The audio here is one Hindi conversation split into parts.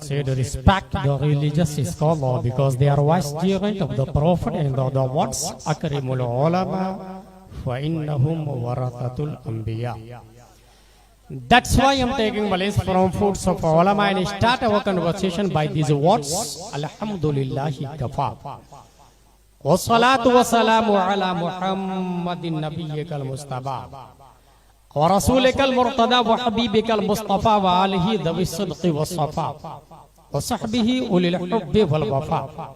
said, respect the religious scholar because they are vicegerent of the Prophet and of the words Akrimul Ulama fa innahum warathatul anbiya. That's why I'm taking malaise from foods of ulama and start our conversation by these words. Alhamdulillahi kafa. Wa salatu wa salamu ala Muhammadin nabiyyikal mustafa. Wa rasulikal murtada wa habibikal mustafa wa alihi dhawi sidqi wa safa. Wa sahbihi ulil hubbi wal wafa.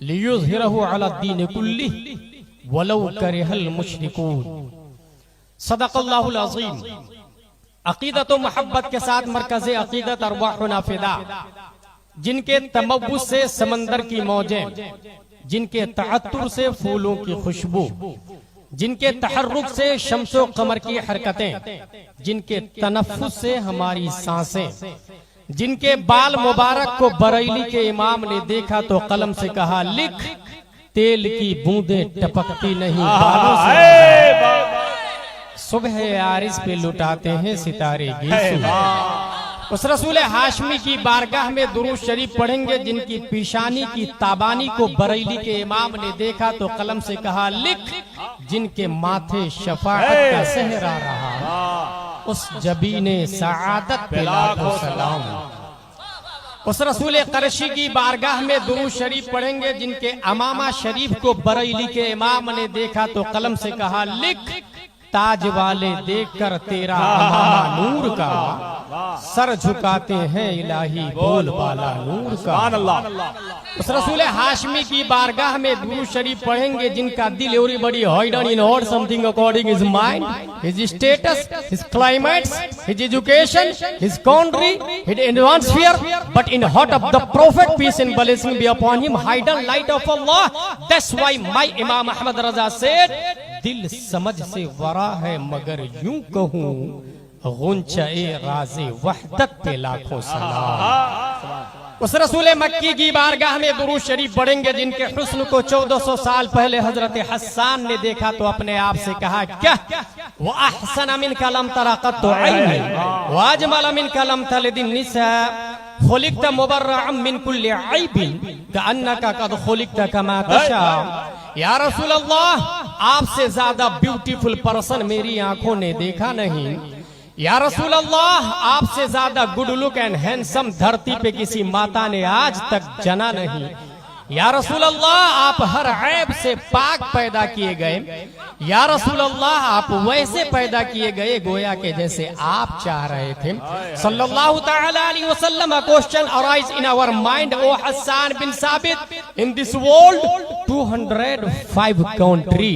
लियुज़हिरहु अला दीन कुल्लिह वलौ करिहल मुशरिकून. सदक़ल्लाहुल अज़ीम. अक़ीदत व मोहब्बत के साथ मरकज़े अक़ीदत अरवाहुना फ़िदा, जिनके तमव्वुज़ से समंदर की मौजें, जिनके तअत्तुर से फूलों की खुशबू, जिनके तहर्रुक से शम्सो कमर की हरकतें, जिनके तनफ्फुस से हमारी सांसें, जिनके बाल मुबारक को बरेली के इमाम ने देखा तो कलम से कहा लिख, तेल की बूंदें टपकती नहीं बालों से, सुबह आरिस पे लुटाते हैं सितारे गीत. उस रसूल हाशमी की बारगाह में दुरूद शरीफ पढ़ेंगे जिनकी पेशानी की ताबानी को बरेली के इमाम ने देखा तो कलम से कहा लिख, जिनके माथे शफाअत का सहरा रहा उस जबीने सआदत पे लाखों सलाम. उस रसूल करशी की बारगाह में दुरूद शरीफ पढ़ेंगे जिनके अमामा शरीफ को बरेली के इमाम ने देखा तो कलम से कहा लिख, ताज वाले देखकर तेरा अमामा नूर का सर झुकाते हैं इलाही बोल वाला नूर का. उस रसूल हाशमी की बारगाह में दुरूद शरीफ पढ़ेंगे जिनका दिल everybody hidden in all something according his mind, his status, his climates, his education, his country, his atmosphere, but in heart of the prophet peace and blessing be upon him hidden light of Allah. That's why my imam Ahmad Raza said, दिल समझ से वरा है मगर यूं कहूं गुंचाए राज़े वहदत पे लाखों सलाम. उस रसूल मक्की की बारगाह में दुरूद शरीफ पढ़ेंगे जिनके हुस्न को 1400 साल पहले हजरत हस्सान ने देखा तो अपने आप से कहा क्या वो अहसन मिन कलम तरक़त ऐनी व अजमल मिन कलम तलदिन निसा खुलिक़त मुबर्रअन मिन कुल्लि ऐबिन कअन्नका कद खुलिक़त कमा तशा. या रसूल अल्लाह, आपसे ज्यादा ब्यूटीफुल पर्सन मेरी आंखों ने देखा नहीं. या रसूल अल्लाह, आपसे ज्यादा गुड लुक एंड हैंडसम धरती पे किसी माता ने आज तक जना नहीं. या रसूल अल्लाह, आप हर ऐब से पाक पैदा किए गए. या रसूल अल्लाह, आप वैसे पैदा किए गए गोया के जैसे आप चाह रहे थे. सल्लल्लाहु तआला अलैहि वसल्लम. A question arise in our mind O Hasan bin Sabit, in this world 205 country,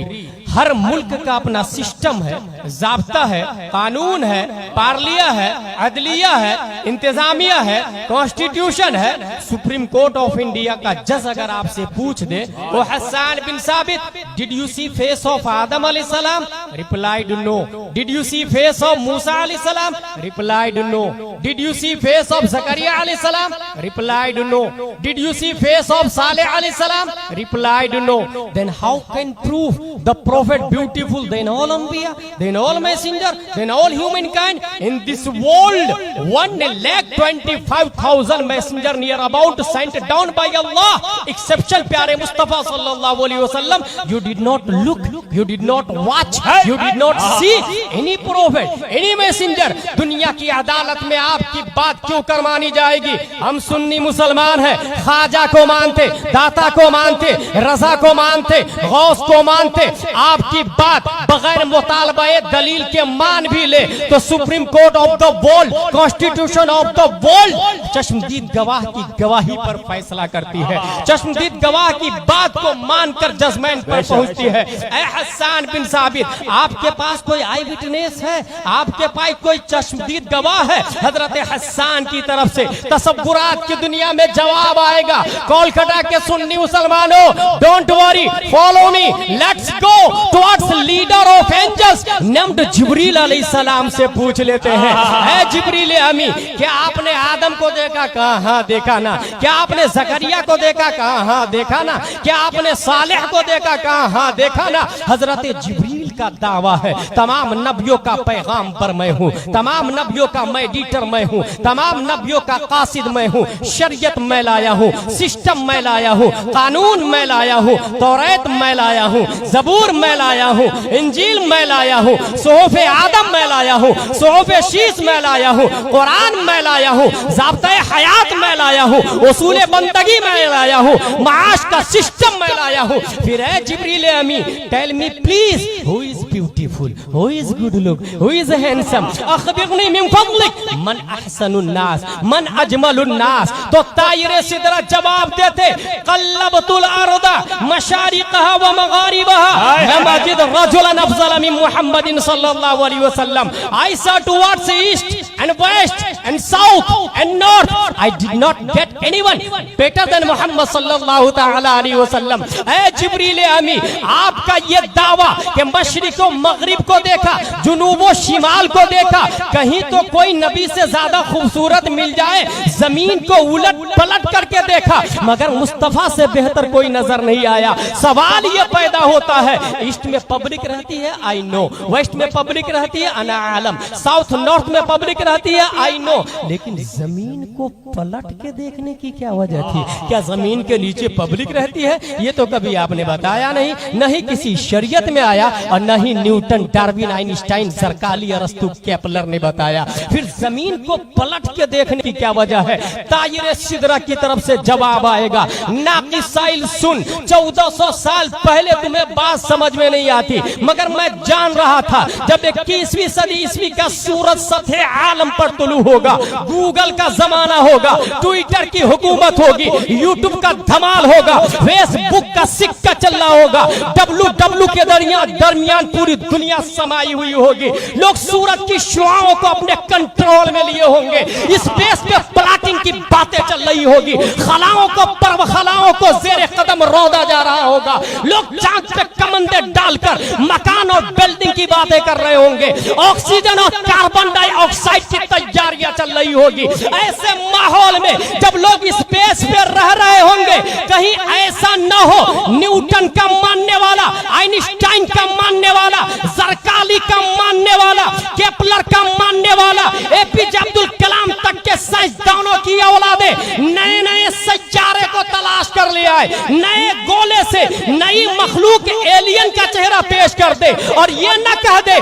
हर मुल्क का अपना सिस्टम है, ज़ाब्ता है, कानून है, पार्लिया है, अदलिया है, इंतजामिया है, कॉन्स्टिट्यूशन है. सुप्रीम कोर्ट ऑफ इंडिया का जज अगर आपसे पूछ दे ओ Hasan bin Sabit, did you see face of Adam अलैहिस्सलाम? Replied no. Did you see face of Musa अलैहिस्सलाम? Replied no. Did you see face of Zakariya अलैहिस्सलाम? Replied no. Did you see face of Saleh अलैहिस्सलाम? Replied no. Then how can prove the prophet beautiful than all Anbiya, than all messenger, than all humankind. In this world, 1,25,000 messenger near about sent down by Allah, exception प्यारे मुस्तफा सल्लल्लाहु अलैहि वसल्लम. You did not look, you did not watch, you did not see any prophet, any messenger. दुनिया की अदालत में आपकी बात क्यों कर मानी जाएगी? हम सुन्नी मुसलमान हैं, ख्वाजा को मानते, दाता को मानते, रजा को मानते, गौस को मानते. आपकी बात बगैर मुतालबे दलील के मान भी ले तो supreme court of the world, constitution of the world चश्मदीद गवाह की गवाही पर फैसला करती है. चश्मदीद गवाह की बात को मानकर जजमेंट पर पहुंचती है. ऐ हसन बिन साबित, आपके पास कोई आई विटनेस है? आपके पास कोई चश्मदीद गवाह है? हजरत हसन की तरफ से तसव्वुरात की दुनिया में जवाब आएगा. कोलकाता के सुन्नी मुसलमानों, don't worry, follow me, let's go towards leader of angels named Jibreel अलैहिस्सलाम से पूछ लेते हैं. ऐ जिब्रील अमी, क्या आपने आदम को देखा? कहाँ देखा ना. क्या आपने जकरिया को देखा? कहाँ देखा ना. क्या आपने सालेह को देखा? कहाँ देखा ना. हजरत जिब्रील का दावा है तमाम नबियों का पैगाम पर मैं हूँ, तमाम नबियों का मेडिएटर मैं हूँ, तमाम नबियों का कासिद मैं हूँ. शरीयत मैं लाया हूँ, सिस्टम मैं लाया हूँ, कानून मैं लाया हूँ, तौरात मैं लाया हूँ, जबूर मैं लाया हूँ, इंजील मैं लाया हूँ, सोहफ़े आदम मैं लाया हूँ, सोहफ़े शीस मैं लाया हूँ, कुरान मैं लाया हूँ, ज़ाब्ता हयात मैं लाया हूँ, उसूल बंदगी मैं लाया हूँ, माश का सिस्टम मैं लाया हूँ. फिर है जिब्रील अमी, tell me please, who is beautiful, who is good look, who is handsome, अखबिरनी मिन फज़लिक, मन अहसनुन नास, मन अजमलुन नास. तो तायरे सिदरा जवाब देते, क़ल्लबतुल अर्दा मशारिक़हा व मग़ारिबहा लम अजिद रजुलन अफ़ज़ल मिन मुहम्मदिन सल्लल्लाहु अलैहि वसल्लम. I saw towards east and west and south and north. I did not get anyone better than Muhammad सल्लल्लाहु ताला अलैहि वसल्लम. ऐ जिब्रील अमी, आपका ये दावा कि मशरिक़ व मग़रिब को देखा, जुनूब व शिमाल को देखा, कहीं तो कोई नबी से ज्यादा खूबसूरत मिल जाए. जमीन को उलट पलट करके देखा मगर मुस्तफा से बेहतर कोई नजर नहीं आया. सवाल ये पैदा होता है, ईस्ट में पब्लिक रहती है, आई नो, वेस्ट में पब्लिक रहती है, अना आलम, साउथ नॉर्थ में पब्लिक रहती है, आई नो, लेकिन जमीन को पलट के देखने की क्या वजह थी? क्या जमीन के नीचे पब्लिक रहती है? ये तो कभी आपने बताया नहीं, नहीं किसी शरीयत में आया और न ही न्यूटन, डार्विन, आइंस्टाइन, ज़रकाली, अरस्तु, केपलर ने बताया. फिर जमीन को पलट के देखने की क्या वजह है? तायरे सिदरा की तरफ से जवाब आएगा. नाक़िसाइल सुन, 1400 साल पहले तुम्हें बात समझ में नहीं आती मगर मैं जान रहा था जब 21वीं सदी ईस्वी का सूरज सतह आलम पर तुलू होगा, गूगल का जमाना होगा, ट्विटर की हुकूमत होगी, यूट्यूब का धमाल होगा, फेसबुक का सिक्का चल रहा होगा, WW के दरमियान पूरी दुनिया समाई हुई होगी. लोग सूरज की शुआओं को अपने कंट्रोल में लिए होंगे, स्पेस पे प्लॉटिंग की बातें चल रही होगी, खलाओं को परवखलाओं को जेरे कदम रौदा जा रहा होगा. लोग चांद पे कमंदे डालकर मकान और बिल्डिंग की बातें कर रहे होंगे, ऑक्सीजन और कार्बन डाइऑक्साइड की तैयारियां चल रही होगी. ऐसे माहौल में जब लोग स्पेस पे रह रहे होंगे, कहीं ऐसा न हो न्यूटन का मानने वाला, आइंस्टाइन का मानने वाला, ज़रकाली का मानने वाला, केपलर का मानने वाला, एपीजे अब्दुल कलाम तक के साइंसदानों की औलादे नए नए सैयारे को तलाश कर ले आए, नए गोले से नई मखलूक एलियन का चेहरा पेश कर दे और ये न कह दे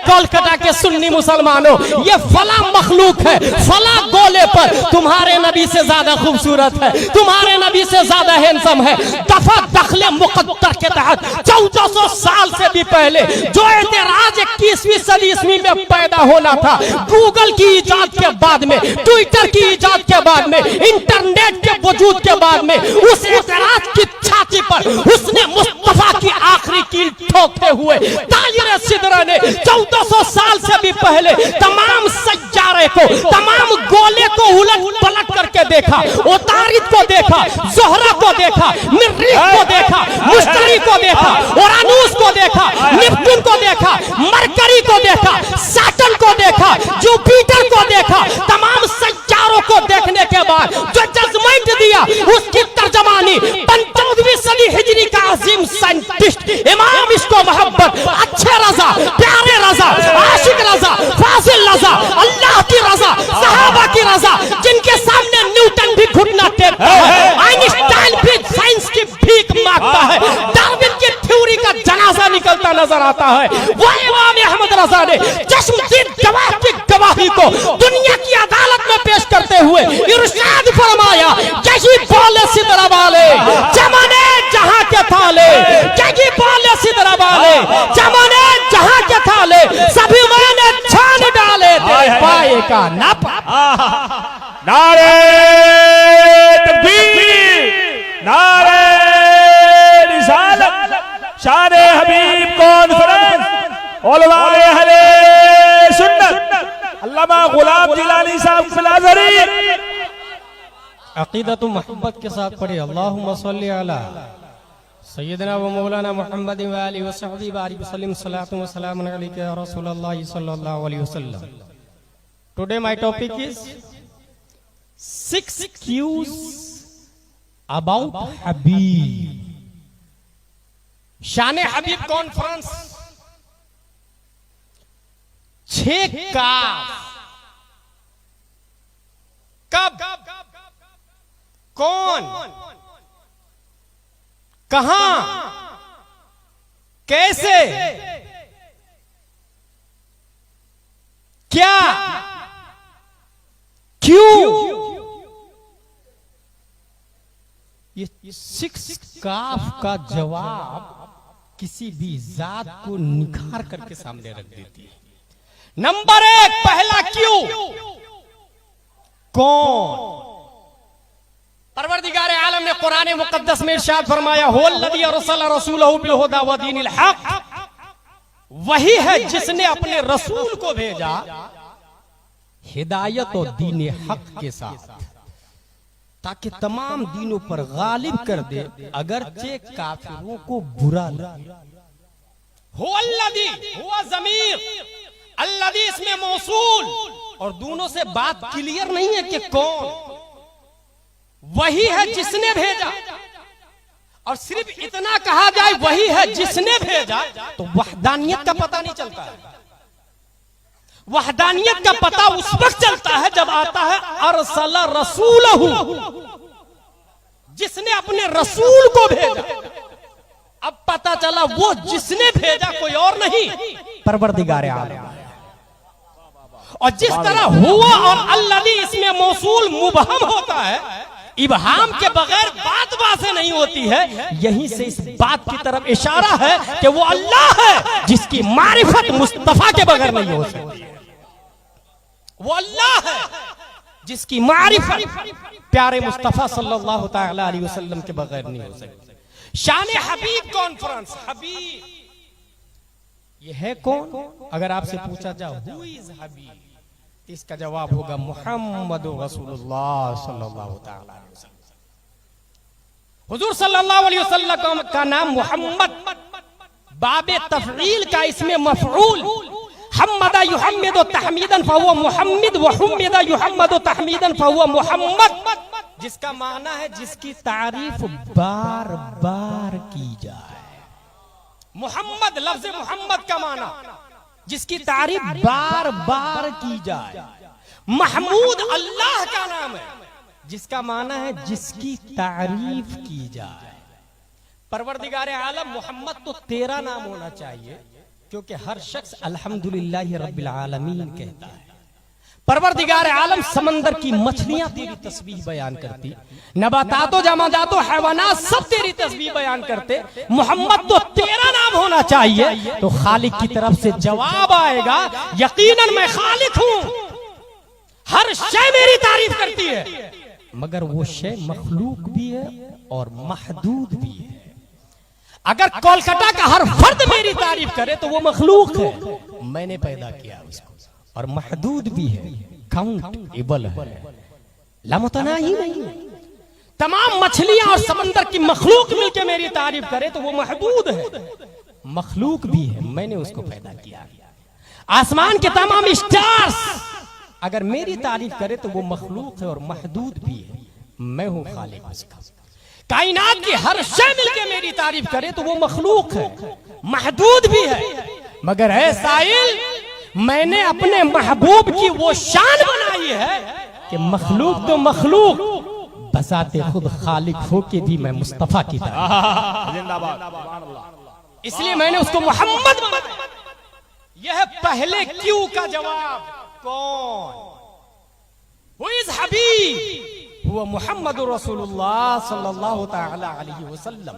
कोलकाता के सुन्नी मुसलमानों ये फला मखलूक है, फला गोले पर तुम्हारे नबी से ज्यादा खूबसूरत है, तुम्हारे नबी से ज्यादा हैंडसम है. दफा दखले मुकद्दर के तहत 1400 साल से भी पहले जो एतराज 21वीं सदी ईस्वी में पैदा होना था, गूगल की इजाद के बाद में, ट्विटर की इजाद के बाद में, इंटरनेट के वजूद के बाद में, उस एतराज की छाती पर उसने मुस्तफा की आखिरी कील ठोकते हुए तायरे सिदरा ने 1400 साल से भी पहले तमाम सैयारे को, तमाम गोले को उलट पलट करके देखा, उतारिद को देखा, ज़ोहरा को देखा, मरीख को देखा, मुश्तरी को देखा, उरानूस को देखा, नेपच्यून को देखा, मरकरी को देखा, सैटर्न को देखा, जुपिटर को देखा, तमाम सैयारों को देखने के बाद जो जजमेंट दिया उसकी तर्जमानी 14वीं सदी हिजरी का अजीम साइंटिस्ट इमाम इसको मोहब्बत, अच्छे रजा, प्यारे रजा, आशिक रजा, फाजिल रजा, अल्लाह की रजा, सहाबा की रजा, जिनके सामने न्यूटन भी घुटना टेकता है, आइंस्टाइन भी साइंस की भीख मांगता है, डार्विन की थ्योरी का जनाजा निकलता नजर आता है, वो इमाम अहमद रजा ने चश्मदीद गवाह की गवाही को दुनिया की अदालत में पेश करते हुए इरशाद फरमाया, यही बोले सिदरा वाले जमाने जहां के थाले, यही बोले सिदरा वाले जमाने जहां के थाले, सभी मैंने छान डाले दे पाए का ना पा। नारे तकबीर, नारे रिसालत, शान हबीब कॉन्फ्रेंस, उलमाए अहले सुन्नत अल्लामा गुलाम जिलानी साहब फिलाजरी। अकीदतु मोहब्बत के साथ पढ़े अल्लाहुम्मा सल्ली अला सय्यदना व मौलाना मुहम्मद व आलिहि व सहबिहि बारिक वसल्लम सलातु व सलामुन अलैका या रसूलल्लाह सल्लल्लाहु अलैहि वसल्लम। Today my topic is 6 cues about हबीब। शान हबीब कॉन्फ्रेंस 6 कब, कौन, कहां, कैसे, क्या, क्यों, ये 6 काफ का जवाब किसी भी जात को निखार करके सामने रख देती है। नंबर 1 पहला क्यों, कौन। परवरदिगार आलम ने कुरान मुकद्दस में इरशाद फरमाया, हुवल्लज़ी अरसला रसूलहु बिल हुदा व दीनिल हक, वही है जिसने अपने रसूल को भेजा हिदायत और दीन हक के साथ, ताकि तमाम दीनों पर गालिब कर दे, अगरचे काफिरों को बुरा लगे। हुवल्लज़ी, हुवा ज़मीर, अल्लज़ी इसमें मौसूल, और दोनों से बात क्लियर नहीं है कि कौन। वही है जिसने भेजा, और सिर्फ इतना कहा जाए वही है जिसने भेजा, तो वहदानियत का पता नहीं चलता है। वहदानियत का पता उस वक्त चलता है जब आता है अरसला रसूलहु, जिसने अपने रसूल को भेजा। अब पता चला वो जिसने भेजा कोई और नहीं, परवरदिगार आलम। और जिस तरह हुआ और अल्लज़ी इसमें मौसूल मुबहम होता है, इबहाम के बगैर बात वाज़ेह नहीं होती है, यहीं से इस बात की तरफ इशारा है कि वो अल्लाह है जिसकी मारिफत मुस्तफा के बगैर नहीं हो सकती। वो अल्लाह है जिसकी मारिफत प्यारे मुस्तफा सल्लल्लाहु तआला अलैहि वसल्लम के बगैर नहीं हो सकती। शान हबीब कॉन्फ्रेंस, हबीब ये है कौन? अगर आपसे पूछा जाए हु इज हबीब, इसका जवाब होगा मुहम्मद रसूलुल्लाह सल्लल्लाहु तआला अलैहि वसल्लम। हुजूर सल्लल्लाहु अलैहि वसल्लम का नाम मुहम्मद, बाबे तफईल का इसमें मफऊल, हम्मदा युहम्मिदु तहमीदन फहुवा मुहम्मद व हुम्मिदा युहम्मदु तहमीदन फहुवा मुहम्मद, जिसका माना है जिसकी तारीफ बार बार की जाए। मुहम्मद, लफ्ज़ मुहम्मद का माना जिसकी तारीफ बार बार की जाए। महमूद अल्लाह का नाम है, जिसका माना है जिसकी तारीफ की जाए। परवरदिगार आलम मोहम्मद तो तेरा नाम होना चाहिए, क्योंकि हर शख्स अल्हम्दुलिल्लाह रब्बिल आलमीन कहता है। परवरदिगार आलम समंदर की मछलियां तेरी तस्बीह बयान करती, नबातातो जमादातो हैवानात सब तेरी तस्बीह बयान करते। मोहम्मद तो तेरा नाम होना चाहिए, तो खालिक की तरफ से जवाब आएगा, यकीनन मैं खालिक हूं, हर शय मेरी तारीफ करती है, मगर वो शय मखलूक भी है और महदूद भी है। अगर कोलकाता का हर फर्द मेरी तारीफ करे तो वो मखलूक है, मैंने पैदा किया उसको, और महदूद भी है, काउंटेबल है, लामुतनाही नहीं है। तमाम मछलियां और समंदर की मखलूक मिलकर मेरी तारीफ करे तो वो महदूद है, मखलूक भी है, मैंने उसको पैदा किया। आसमान के तमाम स्टार्स अगर मेरी तारीफ करे तो वो मखलूक है और महदूद भी है, मैं हूं खालिक उसका। कायनात की हर शय मिलके मेरी तारीफ करे तो वो मखलूक है, महदूद भी है, मगर है साइल, मैंने अपने महबूब की वो शान बनाई है कि मखलूक तो मखलूक, बसाते खुद खालिक हो के भी मैं मुस्तफा की तरह। जिंदाबाद। इसलिए मैंने उसको मोहम्मद बनाया। यह पहले क्यों का जवाब। कौन? वो इस हबीब हुआ मोहम्मद रसूलुल्लाह सल्लल्लाहु तआला अलैहि वसल्लम।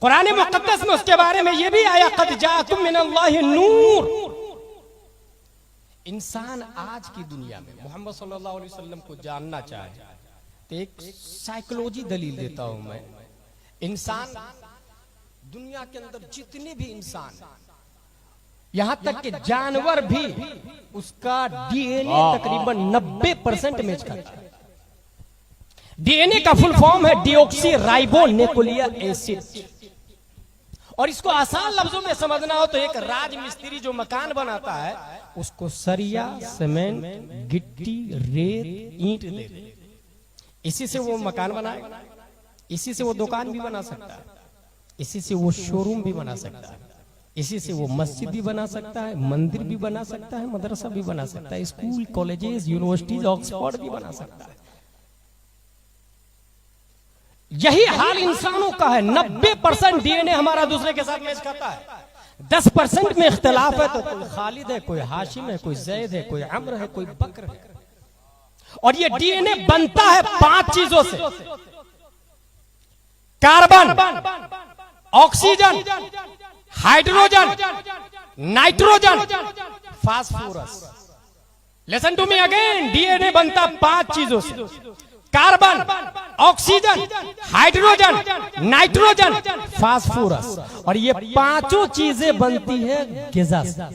कुरान मुक़द्दस में उसके बारे में यह भी आया, क़द जाअकुम मिनल्लाहि नूर। इंसान आज की दुनिया में मोहम्मद सल्लल्लाहु अलैहि वसल्लम को जानना चाहे तो एक साइकोलॉजी दलील देता हूं मैं। इंसान दुनिया के अंदर जितने भी इंसान, यहां तक कि जानवर भी, उसका डीएनए तकरीबन 90% मैच करता है। डीएनए का फुल फॉर्म है डीऑक्सी राइबो न्यूक्लिक एसिड। और इसको आसान लफ्जों में समझना हो तो एक राज मिस्त्री जो मकान बनाता है उसको सरिया, सीमेंट, गिट्टी, रेत, ईंट दे, इसी से वो मकान बनाएगा, इसी से वो दुकान भी बना सकता है, इसी से वो शोरूम भी बना सकता है, इसी से वो मस्जिद भी बना सकता है, मंदिर भी बना सकता है, मदरसा भी बना सकता है, स्कूल, कॉलेजेस, यूनिवर्सिटीज, ऑक्सफोर्ड भी बना सकता है। यही हाल इंसानों का है। 90% डीएनए हमारा दूसरे के साथ मैच करता है। 10% में इख्तिलाफ है तो कोई खालिद है, कोई हाशिम है, कोई जैद है, कोई अम्र है, कोई बकर है। और ये डीएनए बनता है 5 चीजों से: carbon, oxygen, hydrogen, nitrogen, phosphorus. Listen to me again, DNA बनता 5 चीजों से: carbon, oxygen, hydrogen, nitrogen, phosphorus. और ये 5 चीजें बनती है ग़िज़ा से,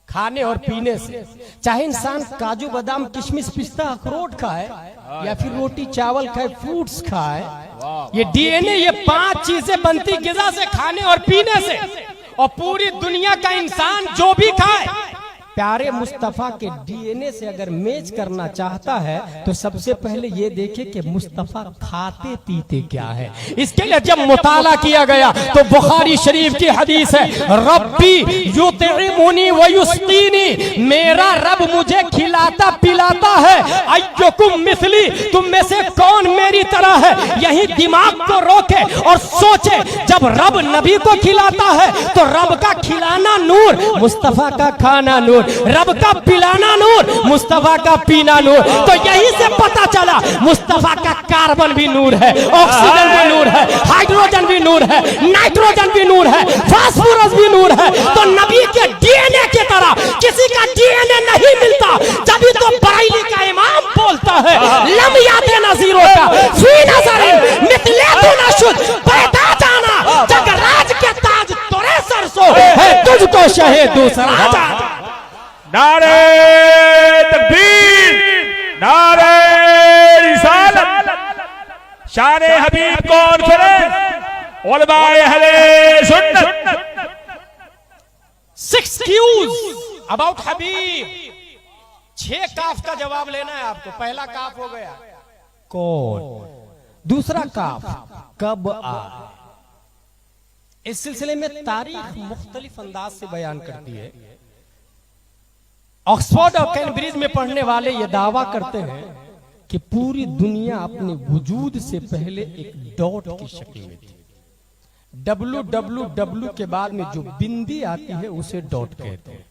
खाने और पीने से। चाहे इंसान काजू बादाम किशमिश पिस्ता अखरोट खाए या फिर रोटी चावल खाए, फ्रूट्स खाए, ये डीएनए, ये 5 चीजें बनती ग़िज़ा से, खाने और पीने से। और पूरी दुनिया का इंसान जो भी खाए, प्यारे मुस्तफा के डीएनए से अगर मैच करना चाहता है तो सबसे पहले ये देखे कि मुस्तफा खाते पीते क्या है। इसके लिए जब मुताला किया गया तो बुखारी शरीफ की हदीस है, रब्बी युतइमुनी व युस्कीनी, मेरा रब मुझे खिलाता पिलाता है। अय्युकुम मिस्ली, तुम में से कौन मेरी तरह है। यही दिमाग को रोके और सोचे, जब रब नबी को खिलाता है तो रब का खिलाना नूर, मुस्तफा का खाना नूर, रब का पिलाना नूर, मुस्तफा का पीना नूर। तो यही से पता चला मुस्तफा का कार्बन भी नूर है, ऑक्सीजन भी नूर है, हाइड्रोजन भी नूर है, नाइट्रोजन भी नूर है, फास्फोरस भी नूर है। तो नबी के डीएनए की तरह किसी का डीएनए नहीं मिलता। जब तो बरेली का इमाम बोलता है, लम याते नज़ीरों का फी नज़रिन मिथले तू नशुद पैदा जाना, जगराज के ताज तोरे सरसों है, तुझको शहे दूसरा जाना। नारे तकबीर, नारे रिसालत, शान-ए हबीब कॉन्फ्रेंस, उलमाए अहले सुन्नत। 6 क्यूज अबाउट हबीब। 6 काफ का जवाब लेना है आपको। पहला काफ हो गया कौन, दूसरा काफ कब आए। इस सिलसिले में तारीख मुख्तलिफ अंदाज से बयान करती है। ऑक्सफोर्ड और कैम्ब्रिज में पढ़ने वाले ये दावा करते हैं कि पूरी दुनिया अपने वजूद से पहले एक डॉट की शक्ल में थी। WWW के बाद में जो बिंदी आती है उसे डॉट कहते हैं।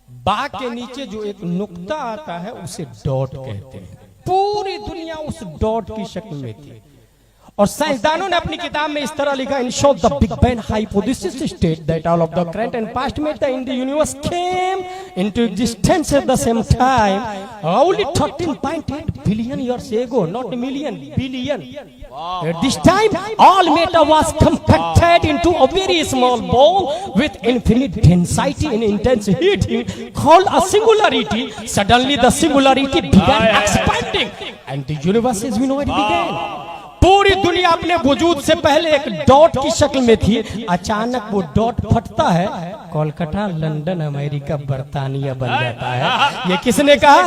बा के नीचे जो एक नुक्ता आता है उसे डॉट कहते हैं। पूरी दुनिया उस डॉट की शक्ल में थी। और साइंसदानों ने अपनी किताब में इस तरह लिखा, in short the big bang hypothesis state that all of the current and past matter in the universe came into existence at the same time only 13.8 billion years ago, not million, billion. At this time, all matter was compacted into a very small ball with infinite density and intense heating called a singularity. Suddenly, the singularity began expanding, and the universe as we know it began. पूरी दुनिया अपने वजूद से पहले एक डॉट की शक्ल में थी, अचानक वो डॉट फटता है, कोलकाता, लंदन, अमेरिका, बर्तानिया बन जाता है। ये किसने कहा?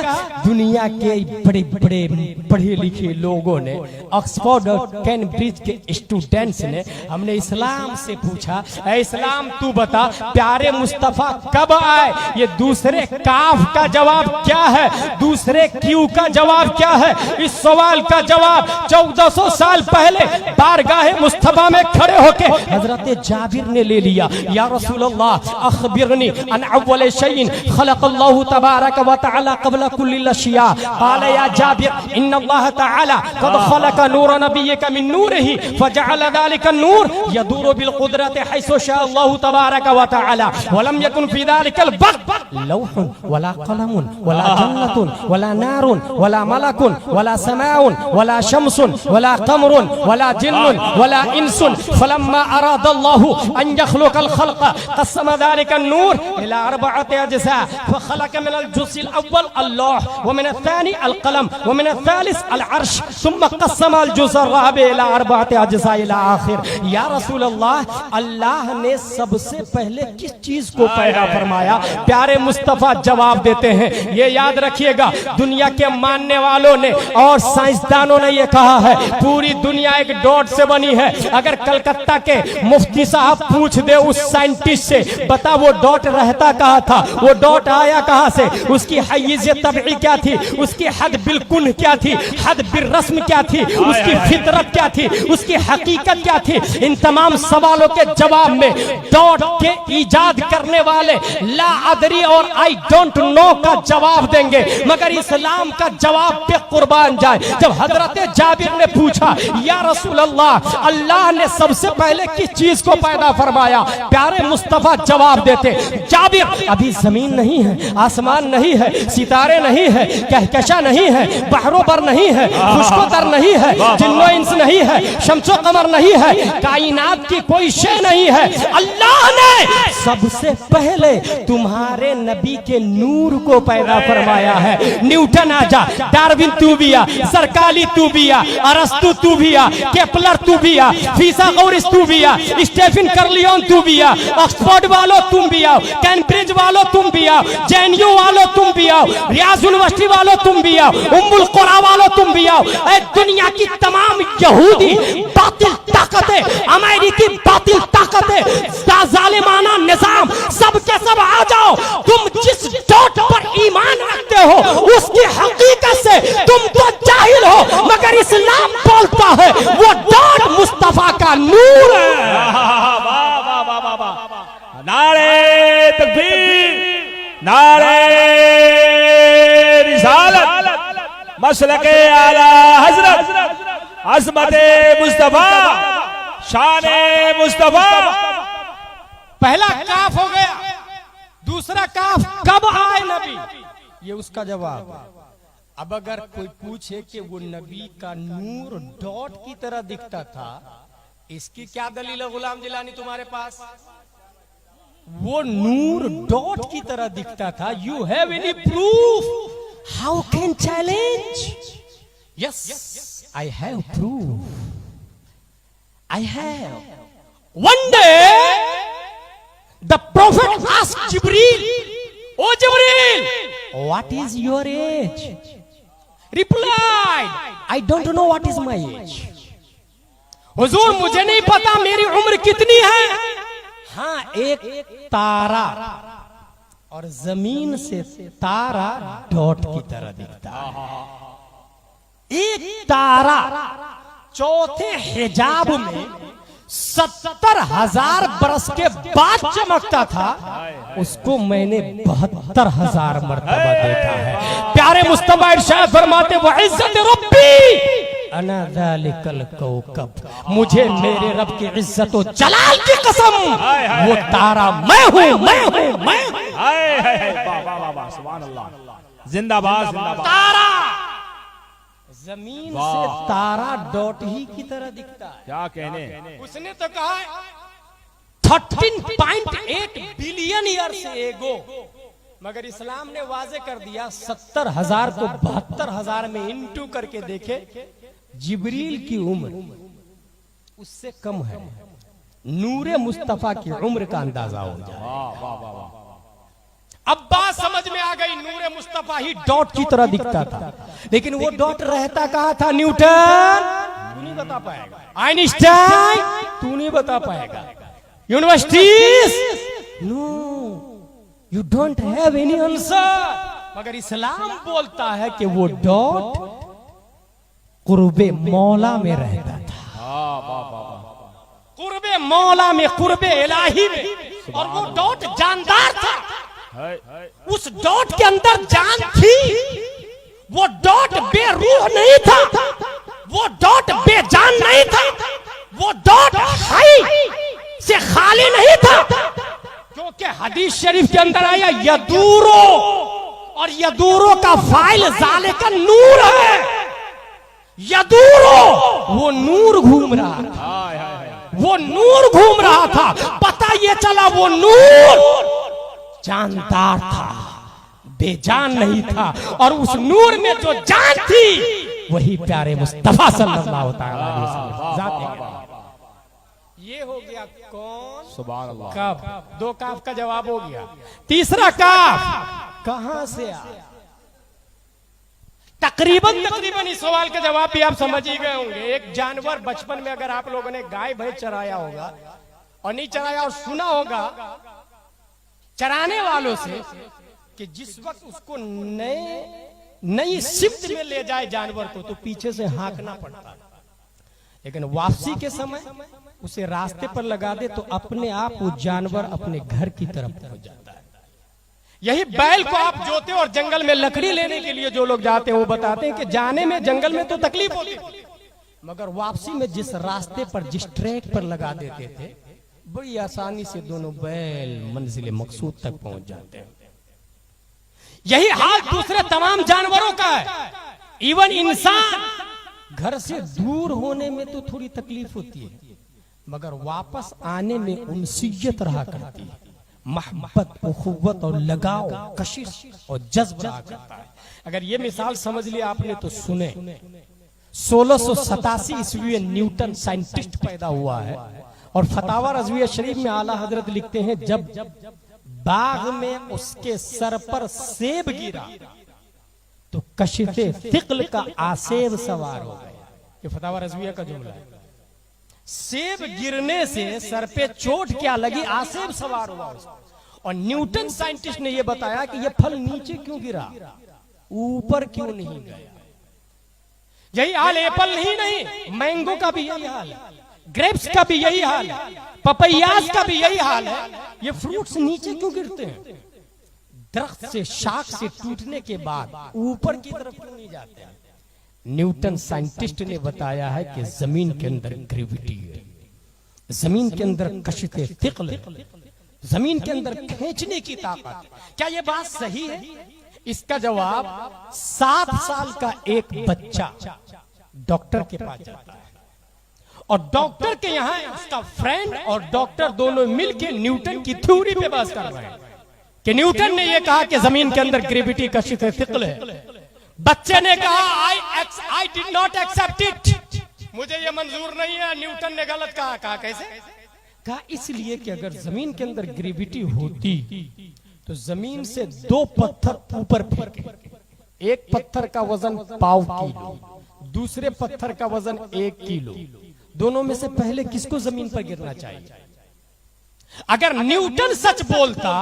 दुनिया के बड़े बड़े पढ़े लिखे लोगों ने, ऑक्सफोर्ड और कैम्ब्रिज के स्टूडेंट्स ने। हमने इस्लाम से पूछा, ऐ इस्लाम तू बता प्यारे मुस्तफा कब आए? ये दूसरे काफ का जवाब क्या है, दूसरे क्यू का जवाब क्या है? इस सवाल का जवाब 1400 साल पहले बारगाह मुस्तफा में खड़े होके हजरत जाबिर ने ले लिया। या रसूलल्लाह अखबिरनी अन अव्वल शैइन खलक़ल्लाहु तबारक व तआला क़ब्ल कुल्लि अशिया। क़ाल या जाबिर इन्नल्लाह तआला क़द खलक़ नूर नबिय्यिका मिन नूरिही फजअल ज़ालिका नूर यदूरु बिल क़ुद्रति हैसु शाअल्लाहु तबारक व तआला व लम यकुन फी ज़ालिकल वक़्त लौहुन वला क़लमुन वला जन्नतुन वला नारुन वला मलकुन वला समाउन वला शम्सुन वला कमरुन वला जिन्नुन वला इंसुन फलम्मा अरादल्लाहु अन यख़लुक़ल ख़ल्क़ क़स्सम ज़ालिका नूर इला अर्बअति अज्ज़ा फख़लक़ मिनल जुज़्इल अव्वल अल्लाह व मिनल थानी अल क़लम व मिनल थालिस अल अर्श सुम्मा क़स्सम अल जुज़्अ राबि इला अर्बअति अज्ज़ा इला आखिर। या रसूल अल्लाह, अल्लाह ने सबसे पहले किस चीज को पैदा फरमाया? प्यारे मुस्तफा जवाब देते हैं, ये याद रखिएगा, दुनिया के मानने वालों ने और साइंसदानों ने ये कहा है पूरी दुनिया एक डॉट से बनी है। अगर कलकत्ता के मुफ्ती साहब पूछ दे उस साइंटिस्ट से, बता वो डॉट रहता कहाँ था, वो डॉट आया कहाँ से, उसकी हैज़ तबई क्या थी, उसकी हद बिल्कुल क्या थी, हद बिर्रस्म क्या थी, उसकी फितरत क्या थी, उसकी हकीकत क्या थी, इन तमाम सवालों के जवाब में डॉट के इजाद करने वाले ला अदरी और आई डोंट नो का जवाब देंगे, मगर इस्लाम का जवाब पे कुर्बान जाए। जब हजरत जाबिर ने पूछा, या रसूल अल्लाह, अल्लाह ने सबसे पहले किस चीज को पैदा फरमाया? प्यारे मुस्तफा जवाब देते, जाबिर, अभी जमीन नहीं है, आसमान नहीं है, सितारे नहीं है, कहकशा नहीं है, बहरों नहीं है, खुशकोतर नहीं है, जिन्नो इंस नहीं है, शम्सो कमर नहीं है, कायनात की कोई शे नहीं है। अल्लाह ने सबसे पहले तुम्हारे नबी के नूर को पैदा फरमाया है। न्यूटन आजा, डार्विन तू भी आ, सरकाली तू भी आ, अरस्तु तू भी आ, केपलर तू भी आ, फिसागोरस तू भी आ, स्टेफन कर्लियन तू भी आ, ऑक्सफोर्ड वालों तुम भी आओ, कैम्ब्रिज वालों तुम भी आओ, जेएनयू वालों तुम भी आओ, रियाज यूनिवर्सिटी वालों तुम भी आओ, उम्मुल कुरा वालों तुम भी आओ, दुनिया की तमाम यहूदी बातिल ताकतें, अमेरिकी बातिल ताकतें, जालिमाना निजाम, सब के सब आ जाओ। तुम जिस डॉट पर ईमान रखते हो उसकी हकीकत से तुम तो जाहिल हो, मगर इस्लाम बोलता है वो डॉट मुस्तफा का नूर है। नारे तकबीर, नारे रिसालत, मसलके आला हजरत, अज़मते मुस्तफा, शाने मुस्तफा। पहला काफ हो गया, दूसरा काफ कब आए नबी, ये उसका जवाब। अब अगर कोई पूछे कि वो नबी का नूर डॉट की तरह दिखता था, इसकी क्या दलील है गुलाम जिलानी तुम्हारे पास? वो नूर डॉट की तरह दिखता था। You have any proof? How can challenge? Yes, I have proof, I have. One day the prophet asked Jibril, "Oh Jibril, what is your age?" Replied, "I don't know what is my age." हुजूर, मुझे नहीं पता मेरी उम्र कितनी है। हाँ, एक तारा और जमीन से तारा डॉट की तरह दिखता है। एक तारा चौथे हिजाब में 70,000 बरस के बाद चमकता था, उसको मैंने 72,000 मर्तबा देखा है। प्यारे मुस्तफा इरशाद फरमाते, वो इज्जत रब्बी अना ज़ालिकल कौकब, मुझे मेरे रब की इज्जत और जलाल की कसम, वो तारा मैं हूँ, मैं हूँ, मैं हूँ। सुभान अल्लाह, जिंदाबाद, जिंदाबाद। तारा जमीन से तारा डॉट ही की तरह दिखता है। क्या कहने, उसने तो कहा 13.8 बिलियन ईयर से एगो, मगर इस्लाम ने वाजे कर दिया 70,000 को 72,000 में इंटू करके देखे जिब्रील की उम्र उससे कम है, नूरे मुस्तफा की उम्र का अंदाजा हो जाए। वाह वाह वाह वाह। अब बात समझ में आ गई, नूरे मुस्तफा ही डॉट की तरह दिखता था, लेकिन वो डॉट रहता कहाँ था? न्यूटन तू नहीं बता पाएगा, आइंस्टाइन तू नहीं बता पाएगा, universities no you don't have any answer. मगर इस्लाम बोलता है कि वो डॉट कुर्बे मौला में रहता था। वाह वाह वाह। कुर्बे मौला में, कुर्बे इलाही में, और वो डॉट जानदार था। उस डॉट के अंदर जान थी, वो डॉट बेरूह नहीं था, वो डॉट बेजान नहीं था, वो डॉट हाई से खाली नहीं था, क्योंकि हदीस शरीफ के अंदर आया यदूरो, और यदूरो का फाइल जाले का नूर है। यदूरो वो नूर घूम रहा था, वो नूर घूम रहा था, पता ये चला वो नूर जानदार था, बेजान नहीं था, और उस नूर में जो जान थी वही प्यारे मुस्तफा सल्लल्लाहु अलैहि वसल्लम। ये हो गया कौन? सुभान अल्लाह। कब? दो काफ का जवाब हो गया। तीसरा काफ कहां से आया? तकरीबन इस सवाल का जवाब भी आप समझ ही गए होंगे। एक जानवर बचपन में अगर आप लोगों ने गाय भैंस चराया होगा और नहीं चराया और सुना होगा चराने वालों से कि जिस वक्त उसको नई शिफ्ट में ले जाए जानवर को तो पीछे से हाँकना पड़ता है, लेकिन वापसी के समय उसे रास्ते पर लगा दे तो अपने आप वो जानवर अपने घर की तरफ पहुंच जाता है। यही बैल को आप जोते और जंगल में लकड़ी लेने के लिए जो लोग जाते हैं वो बताते हैं कि जाने में जंगल में तो तकलीफ होती, मगर वापसी में जिस रास्ते पर जिस ट्रैक पर लगा देते थे बड़ी आसानी से दोनों बैल मंजिल मकसूद तक पहुंच जाते हैं। यही हाल दूसरे तमाम जानवरों का है। इवन इंसान घर से दूर होने में तो थोड़ी तकलीफ होती है, मगर वापस आने में उनसियत रहा करती है, मोहब्बत, उखुव्वत और लगाव, कशिश और जज्ब रहा करता है। अगर ये मिसाल समझ लिया आपने तो सुने। 1687 ईस्वी में न्यूटन साइंटिस्ट पैदा हुआ है, और फतावा रज़विया शरीफ में आला हजरत लिखते हैं जब बाग में उसके सर पर सेब गिरा तो कशिफे फिक्ल का आसेब सवार हो गया। ये फतावा रज़विया का जुमला है। सेब गिरने से सर पे चोट क्या लगी, आसेब सवार हुआ उसको। और न्यूटन साइंटिस्ट ने यह बताया कि यह फल नीचे क्यों गिरा, ऊपर क्यों नहीं गया। यही हाल एप्पल ही नहीं, मैंगो का भी यही हाल है, ग्रेप्स का भी यही हाल है, पपैयाज का भी यही हाल है। ये फ्रूट्स नीचे क्यों गिरते हैं? दरख्त से, शाख से टूटने के बाद ऊपर की तरफ क्यों नहीं जाते? न्यूटन साइंटिस्ट ने बताया है कि जमीन के अंदर ग्रेविटी है, जमीन के अंदर कशिते थिक़ल, जमीन के अंदर खींचने की ताकत। क्या ये बात सही है? इसका जवाब 7 साल का एक बच्चा डॉक्टर के पास जाता है, और डॉक्टर के यहाँ उसका फ्रेंड और डॉक्टर दोनों मिलकर न्यूटन की थ्योरी पे बात कर रहे हैं कि न्यूटन ने यह कहा कि जमीन के अंदर ग्रेविटी कशिते थिक़ल है। बच्चे ने कहा I did not accept it, मुझे ये मंजूर नहीं है। न्यूटन ने गलत कहा। कहा कैसे? कहा इसलिए कि अगर जमीन के अंदर ग्रेविटी होती तो जमीन से 2 पत्थर ऊपर फेंके, एक पत्थर का वजन 1.5 किलो, दूसरे पत्थर का वजन 1 किलो, दोनों में से पहले किसको जमीन पर गिरना चाहिए? अगर न्यूटन सच बोलता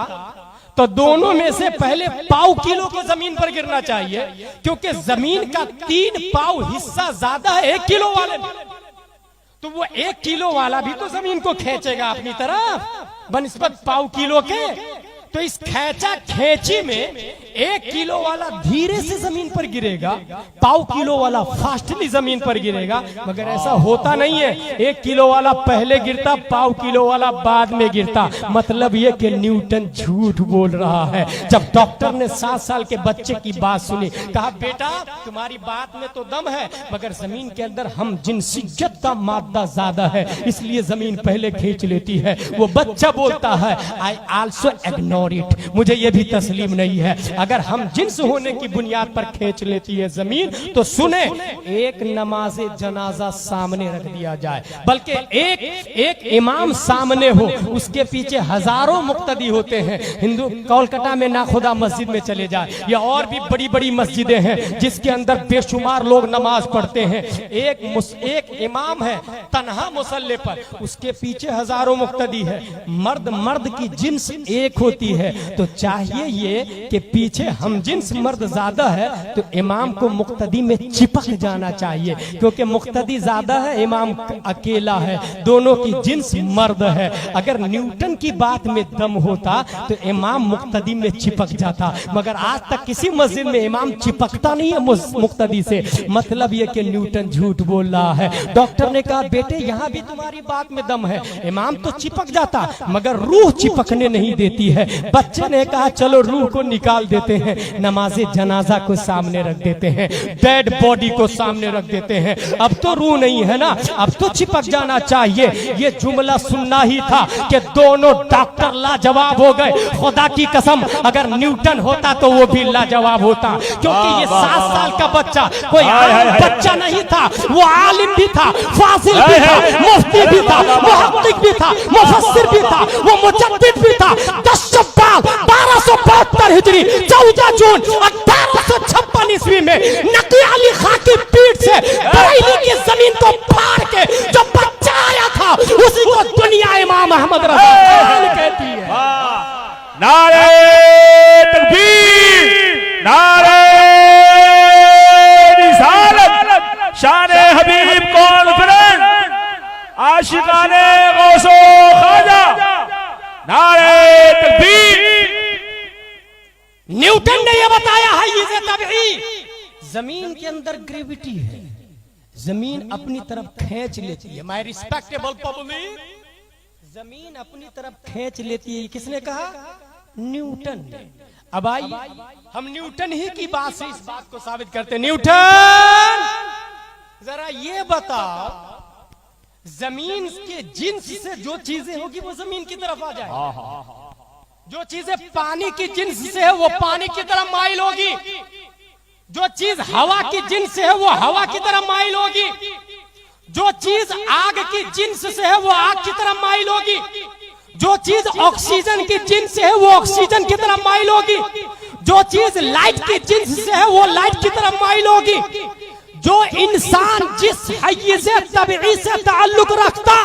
तो दोनों में से पहले 1.5 किलो को जमीन पर गिरना चाहिए, क्योंकि जमीन का 3 पाव हिस्सा ज्यादा है 1 किलो वाले में, तो वो 1 किलो वाला भी तो जमीन को खींचेगा अपनी तरफ बनिस्बत 1.5 किलो के। तो इस खेचा खेची में 1 किलो वाला धीरे से जमीन पर गिरेगा, 1.5 किलो वाला फास्टली जमीन पर गिरेगा। मगर ऐसा होता नहीं है, 1 किलो वाला पहले गिरता, 1.5 किलो वाला बाद में गिरता। मतलब ये कि न्यूटन झूठ बोल रहा है। जब डॉक्टर ने 7 साल के बच्चे की बात सुनी, कहा बेटा तुम्हारी बात में तो दम है, मगर जमीन के अंदर हम जिनसियत का मादा ज्यादा है, इसलिए जमीन पहले खींच लेती है। वो बच्चा बोलता है I also ignore ignore it. मुझे ये भी तस्लीम नहीं है। अगर हम जिन्स होने की बुनियाद पर खींच लेती है जमीन, तो सुने, एक नमाज जनाजा सामने रख दिया जाए, बल्कि एक इमाम सामने हो, उसके पीछे हजारों मुक्तदी होते हैं। हिंदू कोलकाता में नाखुदा मस्जिद में चले जाए, या और भी बड़ी बड़ी मस्जिदें हैं जिसके अंदर बेशुमार लोग नमाज पढ़ते हैं। एक इमाम है तन्हा मुसल्ले पर, उसके पीछे हजारों मुक्तदी है। मर्द की जिन्स एक होती है, तो चाहिए ये कि पीछे हम जिन्स मर्द ज्यादा है तो इमाम को मुक्तदी में चिपक जाना चाहिए, क्योंकि मुक्तदी ज्यादा है, इमाम अकेला है, दोनों की जिन्स मर्द है। अगर न्यूटन की बात में दम होता तो इमाम मुक्तदी में चिपक जाता, मगर आज तक किसी मस्जिद में इमाम चिपकता नहीं है मुक्तदी से। मतलब ये कि न्यूटन झूठ बोल रहा है। डॉक्टर ने कहा बेटे यहाँ भी तुम्हारी बात में दम है, इमाम तो चिपक जाता मगर रूह चिपकने नहीं देती है। बच्चे ने कहा चलो रूह को निकाल देते हैं, नमाज़े जनाजा को सामने रख देते हैं, डेड बॉडी को सामने रख देते हैं। अब तो रूह नहीं है ना, अब तो चिपक जाना चाहिए। ये जुमला सुनना ही था कि दोनों डॉक्टर लाजवाब हो गए। खुदा की कसम, अगर न्यूटन होता तो वो भी लाजवाब होता, क्योंकि ये 7 साल का बच्चा कोई आम बच्चा नहीं था, वो आलिम भी था, फाजिल भी था, मुफ्ती भी था, मुहक्किक भी था, मुफस्सिर भी था, वो मुजद्दिद भी था। 10 शव्वाल 1272 हिजरी 14 जून 1856 ईस्वी में नकी अली खां की पीठ से बरेली की जमीन को फाड़ के जो बच्चा आया था, उसी को दुनिया इमाम अहमद रज़ा कहती है। नारे तकबीर, नारे रिसालत, शाने हबीब कॉन्फ्रेंस, आशिकाने गौसो ख्वाजा, नारे तकबीर। न्यूटन ने यह बताया है, ये तबई जमीन के अंदर ग्रेविटी है, जमीन अपनी तरफ खींच लेती है। माय रिस्पेक्टेबल पब्लिक, जमीन अपनी तरफ खींच लेती है। किसने कहा? न्यूटन ने। अब आइए हम न्यूटन ही की बात से इस बात को साबित करते हैं। न्यूटन जरा ये बताओ, जमीन के जिन्स से जो चीजें होगी वो जमीन की तरफ आ जाए, जो चीजें पानी की जिन्स से है वो पानी की तरफ माइल होगी, जो चीज हवा की जिन्स से है वो हवा की तरफ माइल होगी, जो चीज आग की जिन्स से है वो आग की तरफ माइल होगी, जो चीज ऑक्सीजन की जिन्स से है वो ऑक्सीजन की तरफ माइल होगी, जो चीज लाइट की जिन्स से है वो लाइट की तरफ माइल होगी। जो इंसान जिस हय्य से तबई से ताल्लुक रखता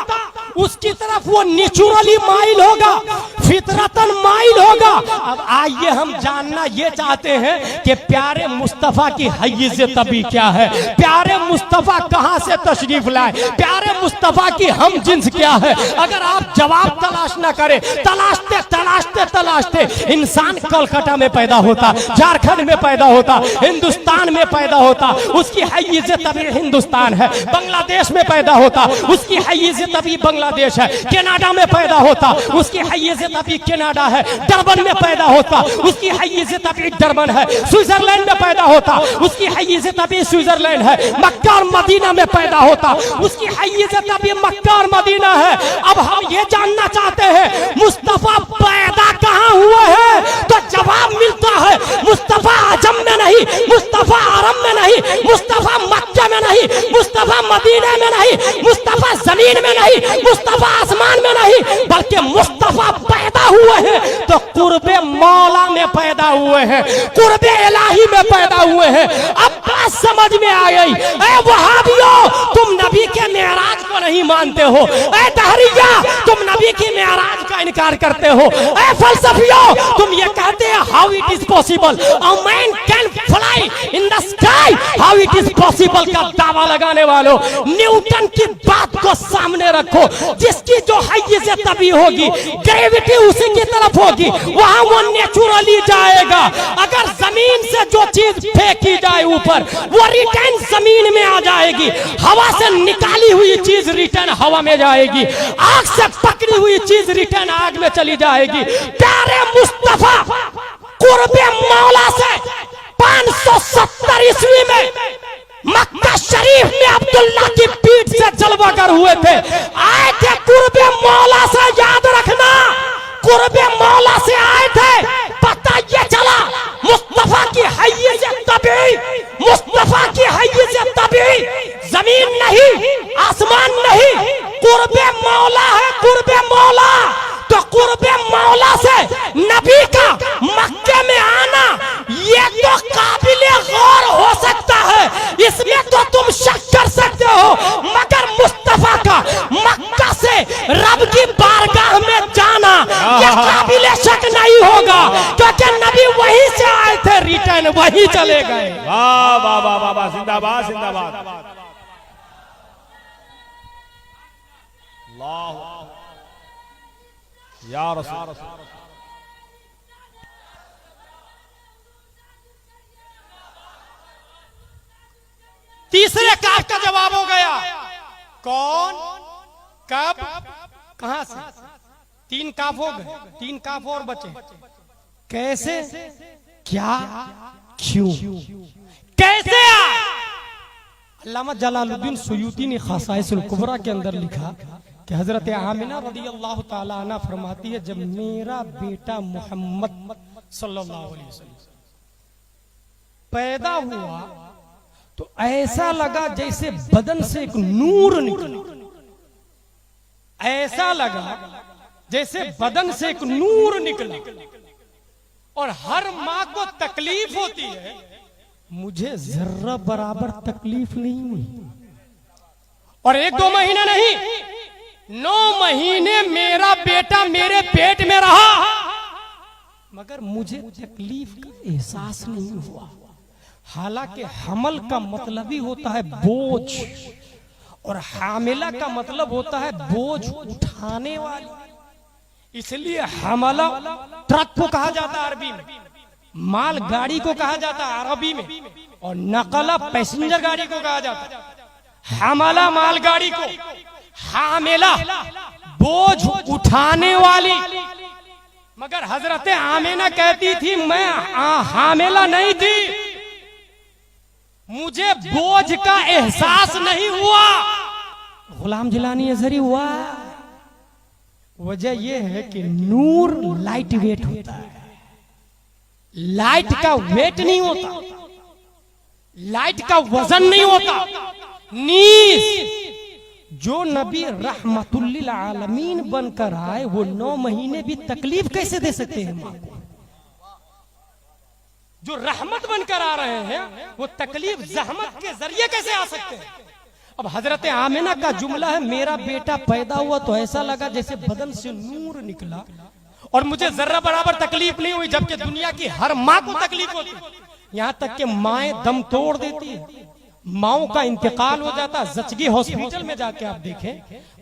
उसकी तरफ वो नेचुरली माइल होगा, फितरतन माइल होगा। अब आइए हम जानना ये चाहते हैं कि प्यारे मुस्तफा की हय्य से तबई क्या है, प्यारे मुस्तफा कहां से तशरीफ लाए, प्यारे मुस्तफा की हम जिन्स क्या है। अगर आप जवाब तलाश ना करें, तलाशते तलाशते तलाशते इंसान कोलकाता में पैदा होता, झारखंड में पैदा होता, हिंदुस्तान में पैदा होता, उसकी हय्य से तबई हिंदुस्तान है। बांग्लादेश में पैदा होता, उसकी हय्य से तबई बांग्लादेश है। कनाडा में पैदा होता, उसकी हय्य से तबई कनाडा है। डरबन में पैदा होता, उसकी हय्य से तबई डरबन है। स्विट्जरलैंड में पैदा होता, उसकी हय्य से तबई स्विट्जरलैंड है। मक्का और मदीना में पैदा होता, उसकी हय्य से तबई मक्का और मदीना है। अब हम ये जानना चाहते हैं मुस्तफा पैदा कहां हुए हैं, तो जवाब मिलता है मुस्तफा अजम में नहीं, मुस्तफा अरब में नहीं, मुस्तफा मक्का में नहीं, मुस्तफा मदीना में नहीं, मुस्तफा जमीन में नहीं, मुस्तफा आसमान में नहीं, बल्कि मुस्तफा पैदा हुए हैं तो कुर्बे मौला में पैदा हुए हैं, कुर्बे इलाही में पैदा हुए हैं। अब बात समझ में आ गई। ऐ वहाबियों, तुम नबी के मेराज को नहीं मानते हो। ऐ दहरिया, तुम नबी की मेराज का इनकार करते हो। ऐ फलसफियों, तुम ये कहते हैं how it is possible a man can fly in the sky, how it is possible का दावा लगाने वालों, न्यूटन की बात को सामने रखो। जिसकी जो हय्य से तबई होगी, ग्रेविटी उसी की तरफ होगी, वहां वो नेचुरली जाएगा। अगर जमीन से जो चीज फेंकी जाए ऊपर, वो रिटर्न जमीन में आ जाएगी। हवा से निकाली हुई चीज रिटर्न हवा में जाएगी। आग से पकड़ी हुई चीज रिटर्न आग में चली जाएगी। प्यारे मुस्तफा कुर्बे मौला से 570 ईस्वी में मक्का शरीफ में अब्दुल्ला की पीठ से जलवागर हुए थे, आए थे कुर्बे मौला से। याद रखना, कुर्बे मौला से आए थे। कुर्बे मौला है, कुर्बे मौला। तो कुर्बे मौला से नबी का मक्के में आना ये तो काबिले गौर हो सकता है, इसमें तो तुम शक कर सकते हो, मगर मुस्तफा का मक्का से रब की बारगाह में जाना ये काबिले शक नहीं होगा, क्योंकि नबी वहीं से आए थे, रिटर्न वहीं चले गए। वाह वाह वाह वाह वाह, जिंदाबाद जिंदाबाद। अल्लाह या रसूल। तीसरे काफ का जवाब हो गया। कौन, कब, कहां से? 3 काफ हो गए, 3 काफ और बचे। कैसे, क्या, क्यों, कैसे आए? अल्लामा जलालुद्दीन सुयूती ने खासाइसुल कुबरा के अंदर लिखा कि हजरत आमिना रदियल्लाहु ताला अन्हा फरमाती है, जब मेरा बेटा मोहम्मद सल्लल्लाहु अलैहि वसल्लम पैदा हुआ तो ऐसा लगा जैसे बदन से एक नूर निकला, ऐसा लगा जैसे बदन से एक नूर निकला। और हर माँ को तकलीफ होती है, मुझे जर्रा बराबर तकलीफ नहीं हुई। और 1-2 महीने नहीं, 9 महीने मेरा बेटा मेरे पेट में रहा, मगर मुझे तकलीफ का एहसास नहीं हुआ। हालांकि हमल का मतलब ही होता है बोझ, और हामिला का मतलब होता है बोझ उठाने वाली, इसलिए हमला ट्रक को कहा जाता है अरबी में, माल गाड़ी को कहा जाता है अरबी में, और नकला पैसेंजर गाड़ी को कहा जाता है। हमला मालगाड़ी को, हामिला बोझ उठाने वाली। मगर हजरत आमिना कहती थी मैं हामिला नहीं थी, मुझे बोझ का एहसास नहीं हुआ। गुलाम जिलानी अजहरी हुआ। वजह यह है कि नूर लाइट वेट होता है, लाइट का वेट नहीं होता, लाइट का वजन नहीं होता। नीस जो नबी रहमतुल्लिल आलमीन बनकर आए वो 9 महीने भी तकलीफ कैसे दे सकते हैं मां को? जो रहमत बनकर आ रहे हैं वो तकलीफ जहमत के जरिए कैसे आ सकते हैं? अब हजरत आमिना का जुमला है, मेरा बेटा पैदा हुआ तो ऐसा लगा जैसे बदन से नूर निकला, और मुझे जर्रा बराबर तकलीफ नहीं हुई, जबकि दुनिया की हर माँ को तकलीफ होती है। यहाँ तक कि माएं दम तोड़ देती है, माओं का इंतकाल हो जाता है। जचगी हॉस्पिटल में जाके आप देखें,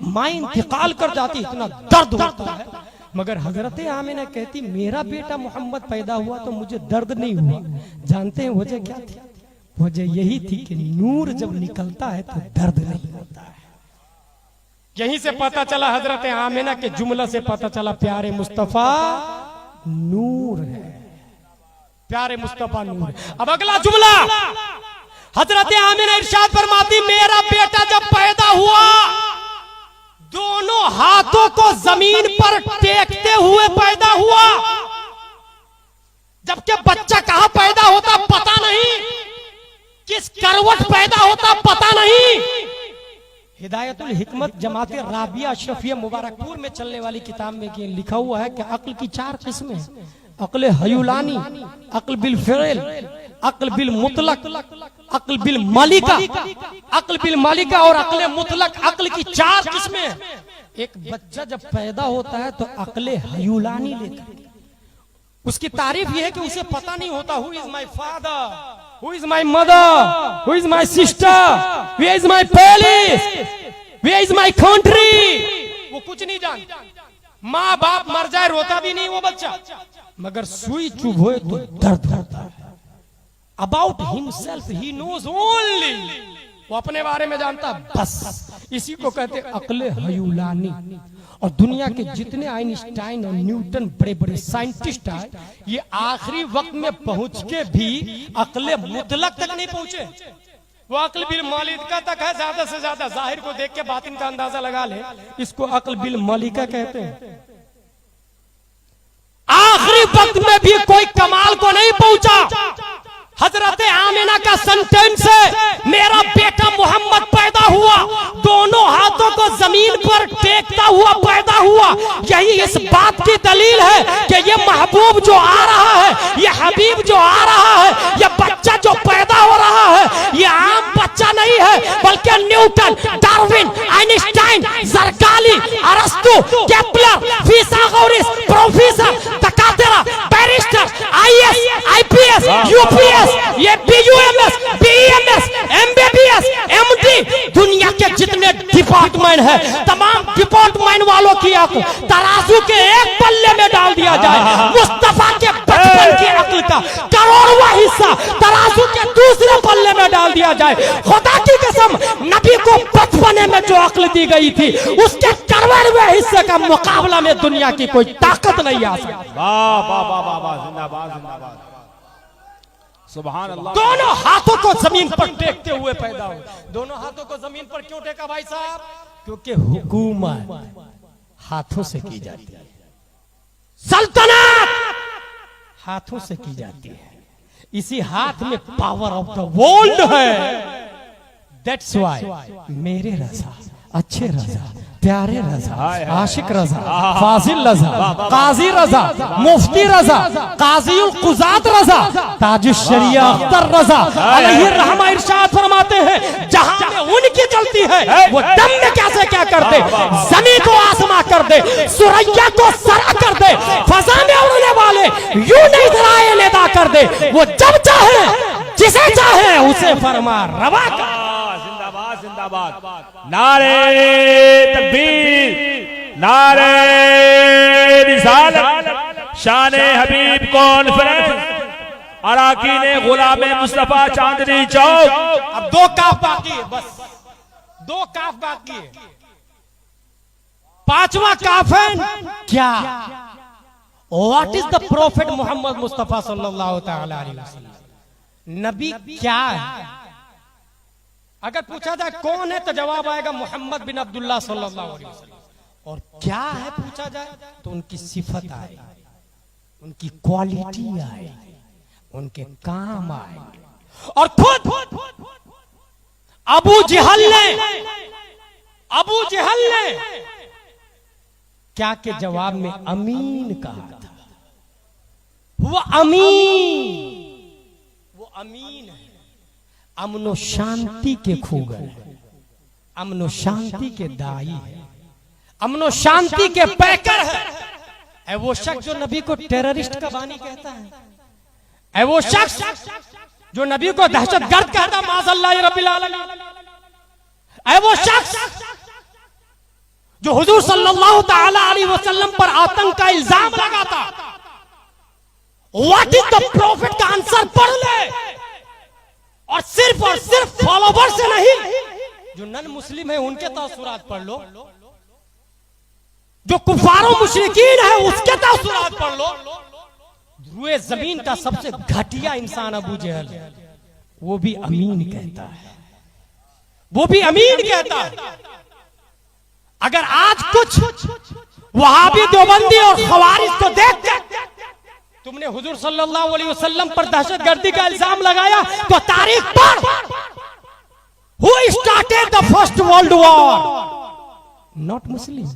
माँ इंतकाल कर जाती, इतना दर्द होता है। मगर हजरत आमिना कहती मेरा बेटा मोहम्मद पैदा हुआ तो मुझे दर्द नहीं हुआ। जानते हैं वजह क्या थी? वजह यही थी कि नूर जब निकलता है तो दर्द नहीं होता है। यहीं से पता चला, हजरत आमिना के जुमला से पता चला प्यारे मुस्तफा नूर है, प्यारे मुस्तफा नूर है। अब अगला जुमला, हजरत आमिना इरशाद फरमाती मेरा बेटा जब पैदा हुआ दोनों हाथों को जमीन पर टेकते हुए पैदा हुआ, जबकि बच्चा कहां पैदा होता पता नहीं, किस करवट पैदा होता पता नहीं। हिदायतुल हिकमत जमाते राबिया अशरफिया मुबारकपुर में चलने वाली किताब में लिखा हुआ है कि अक्ल की 4 किस्में हैं। अक्ल हयूलानी, अक्ल बिल फेल, अक्ल बिल मुतलक, अक्ल बिल मालिका, अक्ल बिल मालिका और अक्ल मुतलक। अक्ल की 4 किस्में। एक बच्चा जब पैदा होता है तो अक्ल हयूलानी लेकर, उसकी तारीफ यह है कि उसे पता नहीं होता who is my father, Who is my mother? Who is my sister? Where is my palace? Where is my country? वो कुछ नहीं जानता। माँ बाप मर जाए रोता भी नहीं वो बच्चा, मगर सुई चुभ होए तो दर्द होता है। About himself he knows only, वो अपने बारे में जानता बस। इसी को कहते अक्ल हयूलानी। और दुनिया के जितने आइंस्टाइन और न्यूटन बड़े बड़े साइंटिस्ट आए, ये आखिरी वक्त में पहुंच के भी अक्ल मुतलक तक नहीं पहुंचे। वो अक्ल बिल मालिका तक है, ज्यादा से ज्यादा जाहिर को देख के बातिन का अंदाजा लगा ले, इसको अक्ल बिल मालिका कहते हैं। आखिरी वक्त में भी कोई कमाल को नहीं पहुंचा। हजरत आमिना का सेंटेंस है, मेरा बेटा मोहम्मद पैदा हुआ, दोनों हाथों को जमीन पर टेकता हुआ पैदा हुआ। यही इस बात की दलील है कि ये महबूब जो आ रहा है, ये हबीब जो आ रहा है, ये बच्चा जो पैदा हो रहा है, ये आम बच्चा नहीं है, बल्कि न्यूटन, डार्विन, आइंस्टाइन, जरकाली, अरस्तु, केपलर, फिसागोरस, प्रोफेसर, दकातेरा, बैरिस्टर, आईएएस, आईपीएस, यूपीएस, ये बीयूएमएस, बीईएमएस, एमबीबीएस, एमडी, दुनिया के जितने डिपार्टमेंट है, तमाम डिपार्टमेंट वालों की आंखों तराजू के एक पल्ले में डाल दिया जाए, मुस्तफा के बचपन की अक्ल का करोड़वां हिस्सा तराजू के दूसरे पल्ले में डाल दिया जाए। खुदा की कसम, नबी को बचपने में जो अक्ल दी गई थी, उसके करोड़वें हिस्से का मुकाबला में दुनिया की कोई ताकत नहीं आ सकती। वाह वाह वाह वाह वाह, जिंदाबाद जिंदाबाद, सुभान अल्लाह। दोनों हाथों को जमीन पर टेकते हुए पैदा हुए। दोनों हाथों को जमीन पर क्यों टेका भाई साहब? क्योंकि हुकूमत हाथों से की जाती है, सल्तनत हाथों से की जाती है। इसी हाथ में पावर ऑफ द वर्ल्ड है। दैट्स व्हाई मेरे रजा, अच्छे रजा, प्यारे रजा, आशिक रजा, फाजिल रजा, काजी रजा, मुफ्ती रजा, काजीउल कुजात रजा, ताजुश शरिया अख्तर रजा अलैहि रहमा इरशाद फरमाते हैं, जहां में उनकी चलती है वो दम में कैसे क्या कर दे, जमीन को आसमां कर दे, सुरैया को सरा कर दे, फजा में उड़ने वाले यूं नहीं धराए लेदा कर दे। वो जब चाहे जिसे चाहे उसे फरमा रवा कर। जिंदाबाद जिंदाबाद, नारे तकबीर, नारे रिसालत, शान हबीब कॉन्फ्रेंस, अराकीन गुलाम मुस्तफा, चांदनी चौक। अब दो काफ बाकी है, बस दो काफ बाकी है। पांचवा काफ है क्या? What is the prophet Mohammad Mustafa सल्लल्लाहु तआला अलैहि वसल्लम? नबी क्या है? अगर पूछा जाए कौन है तो जवाब आएगा मोहम्मद बिन अब्दुल्लाह सल्लल्लाहु अलैहि वसल्लम। और क्या है पूछा जाए तो उनकी सिफत आए, उनकी क्वालिटी आए, उनके काम आए। और खुद अबू जहल ने क्या के जवाब में अमीन कहा था। वो अमीन है, अमनो शांति के खूगर है, अमनो शांति के दाई है, अमनो शांति के पैकर है। वो शख्स जो नबी को टेररिस्ट का बानी कहता है, वो शख्स जो नबी को दहशतगर्द कहता है, माज़अल्लाह रब्बिल आलमीन। वो शख्स जो हुजूर सल्लल्लाहु तआला अलैहि वसल्लम पर आतंक का इल्जाम लगाता। व्हाट इज द प्रॉफिट का आंसर पढ़ ले, और सिर्फ फॉलोवर से नहीं, जो नन मुस्लिम है उनके तासुरात पढ़ लो, जो कुफारों मुशरिकीन है उसके तासुरात पढ़ लो। रुए जमीन का सबसे घटिया इंसान अबू जहल, वो भी अमीन कहता है, वो भी अमीन कहता है। अगर आज कुछ वहाबी देवबंदी और खवारिज को देख तुमने हुजूर सल्लल्लाहु अलैहि वसल्लम पर दहशतगर्दी का इल्जाम लगाया तो तारीख पढ़। Who started the first world war? Not Muslim.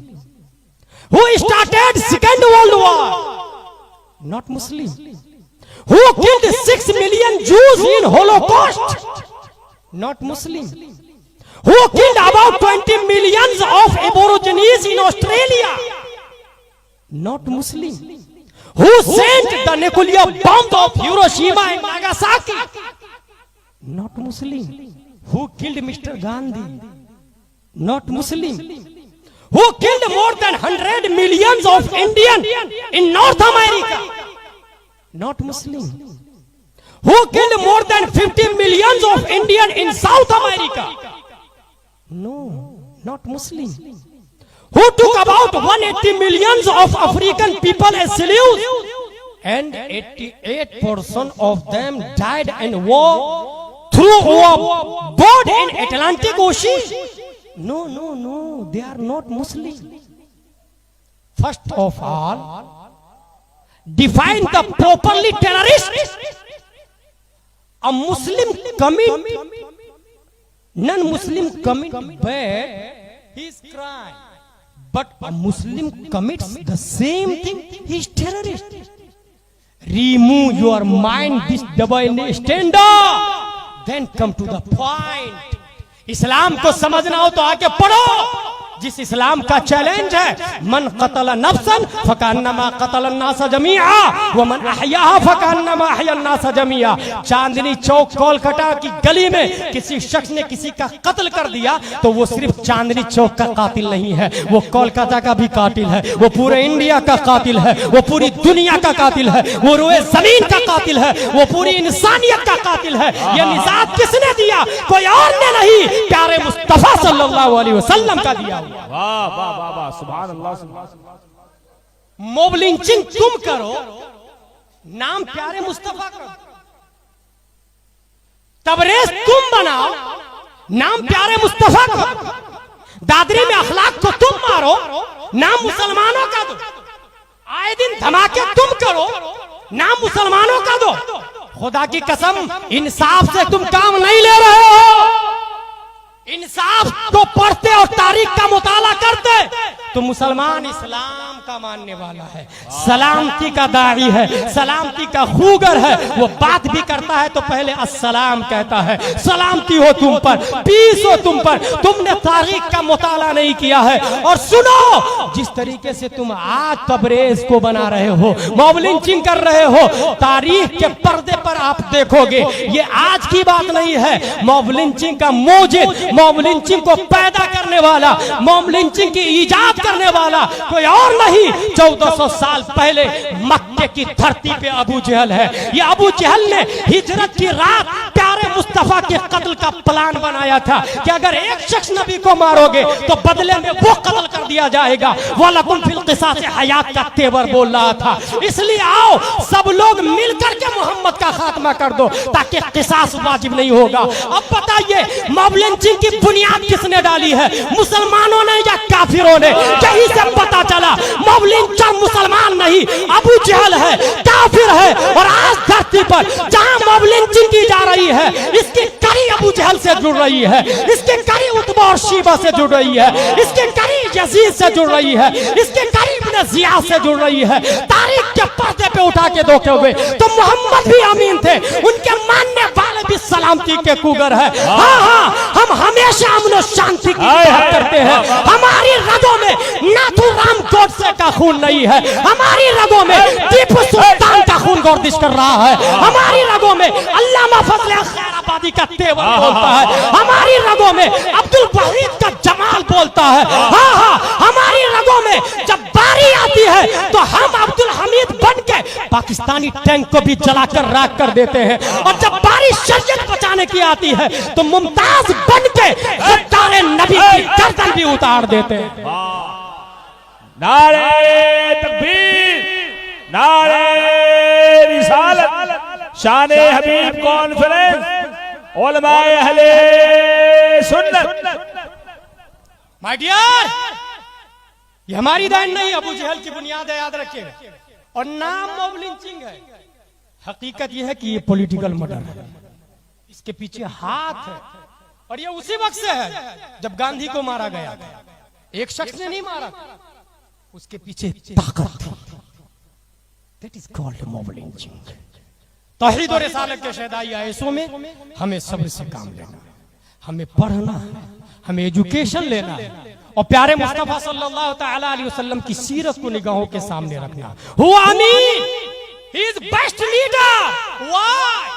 Who started second world war? Not Muslim. Who killed 6 million Jews in Holocaust? Not Muslim. Who killed about 20 millions of Aborigines in Australia? Not Muslim. Who sent the nuclear bomb of Hiroshima and Nagasaki? Not Muslim. Who killed Mr. Gandhi? Not Muslim. Who killed more than 100 millions of Indians in North America? Not Muslim. Who killed more than 50 millions of Indians in South America? No, not Muslim. Who took about 180 millions of African people as slaves, and 88% of them died in war through a boat in Atlantic Ocean? No, they are not Muslim. First of all, define the properly terrorist. A Muslim commit, non-Muslim commit bad, he is crime. But a Muslim commits the same thing, he is terrorist. Remove your mind this double standard, then come to the point. इस्लाम को समझना हो तो आके पढ़ो। जिस इस्लाम का चैलेंज है, मन कतल नफ्सन फकान्नमा कतल अन्नास जमीआ व मन अहयाहा फकान्नमा अहया अन्नास जमीआ। चांदनी चौक कोलकाता की गली में किसी शख्स ने किसी का कत्ल कर दिया तो वो सिर्फ चांदनी चौक का कातिल नहीं है, वो कोलकाता का भी कातिल है, वो पूरे इंडिया का कातिल है, वो पूरी दुनिया का कातिल है, वो रोए जमीन का कातिल है, वो पूरी इंसानियत का कातिल है। ये निजात किसने दिया? कोई और ने नहीं, प्यारे मुस्तफा सल्लल्लाहु अलैहि वसल्लम का दिया। वाह वाह वाह वाह, सुभान अल्लाह सुभान अल्लाह। मॉब लिंचिंग तुम करो, नाम प्यारे मुस्तफा करो। तबरेज तुम बनाओ, नाम प्यारे मुस्तफा करो। दादरी में अखलाक को तुम मारो, नाम मुसलमानों का दो। आए दिन धमाके तुम करो, नाम मुसलमानों का दो। खुदा की कसम, इंसाफ से तुम काम नहीं ले रहे हो। इंसाफ को पढ़ते और तारीख का मुताला करते तो मुसलमान इस्लाम का मानने वाला है, सलामती का दाई है, सलामती का खूगर है। वो बात भी करता है तो पहले अस्सलाम कहता है, सलामती हो तुम पर, पीस हो तुम पर। तुमने तारीख का मुताला नहीं किया है। और सुनो, जिस तरीके से तुम आज तबरेज को बना रहे हो, मॉब लिंचिंग कर रहे हो, तारीख के पर्दे पर आप देखोगे ये आज की बात नहीं है। मॉब लिंचिंग का मूजिद, मॉब लिंचिंग को पैदा करने वाला, मॉब लिंचिंग की इजाद करने वाला कोई और नहीं, 1400 साल पहले मक्के की धरती पे अबू जहल है। ये अबू जहल ने हिजरत की रात प्यारे मुस्तफा के कत्ल का प्लान बनाया था कि अगर एक शख्स नबी को मारोगे तो बदले में वो कत्ल कर दिया जाएगा। वलकुम फिल क़िसास हयात का तेवर बोल रहा था। इसलिए आओ सब लोग मिलकर के मोहम्मद का खात्मा कर दो ताकि क़िसास वाजिब नहीं होगा। अब बताइए, मॉब लिंचिंग की बुनियाद किसने डाली है? मुसलमानों ने या काफिरों ने? यही से पता चला मॉब लिंचर मुसलमान नहीं, अबू जहल है, काफिर है। और आज धरती पर जहां मॉब लिंचिंग की जा रही है, इसकी कड़ी अबू जहल से जुड़ रही है, इसके कड़ी उतबा और शीबा से जुड़ रही है, इसके कड़ी यजीद से जुड़ रही है, इसके कड़ी इब्न जियाद से जुड़ रही है। तारीख के पर्दे पे उठा के देखोगे तो मोहम्मद भी अमीन थे, उनके मानने वाले भी सलामती के कुगर है। हाँ हाँ, हम हमेशा अमन और शांति की बात करते हैं। हमारी रगों में नाथुराम गोडसे का खून नहीं है, हमारी रगों में टीपू सुल्तान का खून गर्दिश कर रहा है, हमारी रगों में अल्लामा फजल खैराबादी का तेवर बोलता है, हमारी रगों में अब्दुल वहीद का जमाल बोलता है। हाँ हाँ, हमारी रगों में जब बारी आती है तो हम अब्दुल हमीद बन के पाकिस्तानी टैंक को भी जलाकर राख कर देते हैं। और जब बारी शरीयत बचाने की आती है तो मुमताज बन के गद्दार नबी की गर्दन भी उतार देते हैं। नारे तकबीर, नारे रिसालत, शाने हबीब कॉन्फ्रेंस, उलमाए अहले सुन्नत। माय डियर, ये हमारी दान नहीं, अबू जहल की बुनियाद है, याद रखिएगा। और नाम मॉब लिंचिंग है। हकीकत यह है कि ये पॉलिटिकल मर्डर है, इसके पीछे हाथ है। और ये उसी वक्त से है जब गांधी को मारा गया। एक शख्स ने नहीं मारा, उसके पीछे ताकत थी। That is called mob lynching. तौहीद और रिसालत के शहदाई आयसों में हमें सब्र से काम लेना, हमें पढ़ना है, हमें एजुकेशन लेना है और प्यारे मुस्तफा सल्लल्लाहु तआला अलैहि वसल्लम की सीरत को निगाहों के सामने रखना। हु आमीन, he is best leader. Why?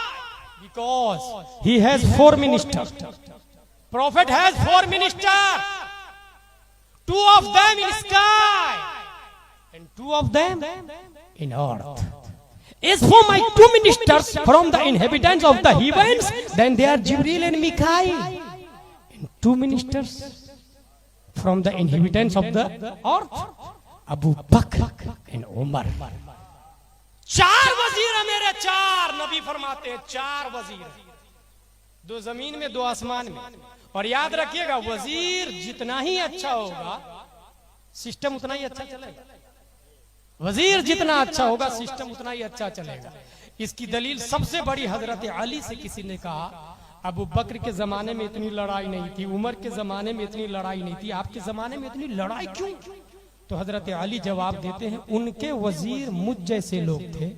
Because he has 4 ministers. Prophet has 4 ministers, 2 of them in sky and 2 of them in earth. As for my 2 ministers from the inhabitants of the heavens, then they are Jibril and Mikail. And 2 ministers from the inhabitants of the earth, Abu Bakr and Umar. 4 वजीर है मेरे, 4 नबी फरमाते हैं, 4 वजीर, 2 जमीन में 2 आसमान में। और याद रखिएगा, वजीर जितना ही अच्छा होगा सिस्टम उतना ही अच्छा चलेगा। वजीर जितना अच्छा होगा सिस्टम उतना ही अच्छा चलेगा। इसकी दलील सबसे बड़ी हजरत अली से किसी ने कहा अबू बकर के जमाने में इतनी लड़ाई नहीं थी, उमर के जमाने में इतनी लड़ाई नहीं थी, आपके जमाने में इतनी लड़ाई क्यों? तो हजरत अली जवाब देते हैं उनके वजीर मुझ जैसे लोग थे,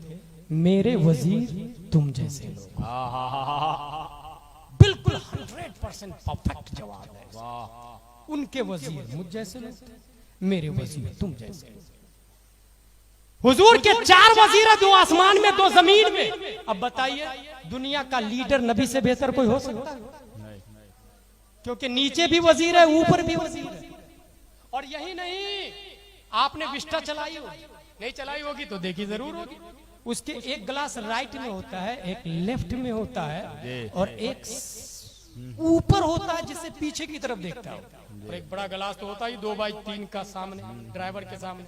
मेरे वजीर तुम जैसे लोग। बिल्कुल 100% परफेक्ट जवाब है। उनके वजीर मुझ जैसे लोग थे, मेरे वजीर तुम जैसे लोग। हुजूर के 4 वजीर है, 2 आसमान में 2 जमीन में। अब बताइए दुनिया का लीडर नबी से बेहतर कोई हो सकता है? क्योंकि नीचे भी वजीर है, ऊपर भी वजीर है। और यही नहीं, आपने विस्टा चलाई होगी, नहीं चलाई होगी तो देखी जरूर होगी। उसके एक ग्लास राइट में होता है, एक लेफ्ट में होता है, और एक ऊपर होता है जिससे पीछे की तरफ देखता है। और एक बड़ा गिलास तो होता ही 2x3 का सामने, ड्राइवर के सामने।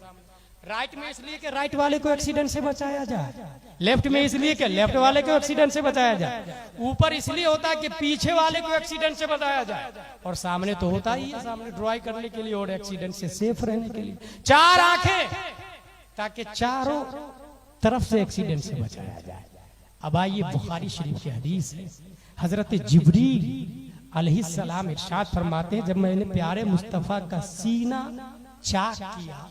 राइट में इसलिए कि राइट वाले को एक्सीडेंट से बचाया जाए, लेफ्ट में इसलिए कि लेफ्ट वाले को एक्सीडेंट से बचाया जाए, ऊपर इसलिए होता है कि पीछे वाले को एक्सीडेंट से बचाया जाए, और सामने तो होता ही है सामने ड्राइव करने के लिए और एक्सीडेंट से सेफ रहने के लिए। 4 आंखें ताकि चारों तरफ से एक्सीडेंट से बचाया जाए। अब आइए बुखारी शरीफ की हदीस है। हजरत जिब्रील अलैहिस्सलाम इरशाद फरमाते हैं जब मैंने प्यारे मुस्तफा का सीना चाक किया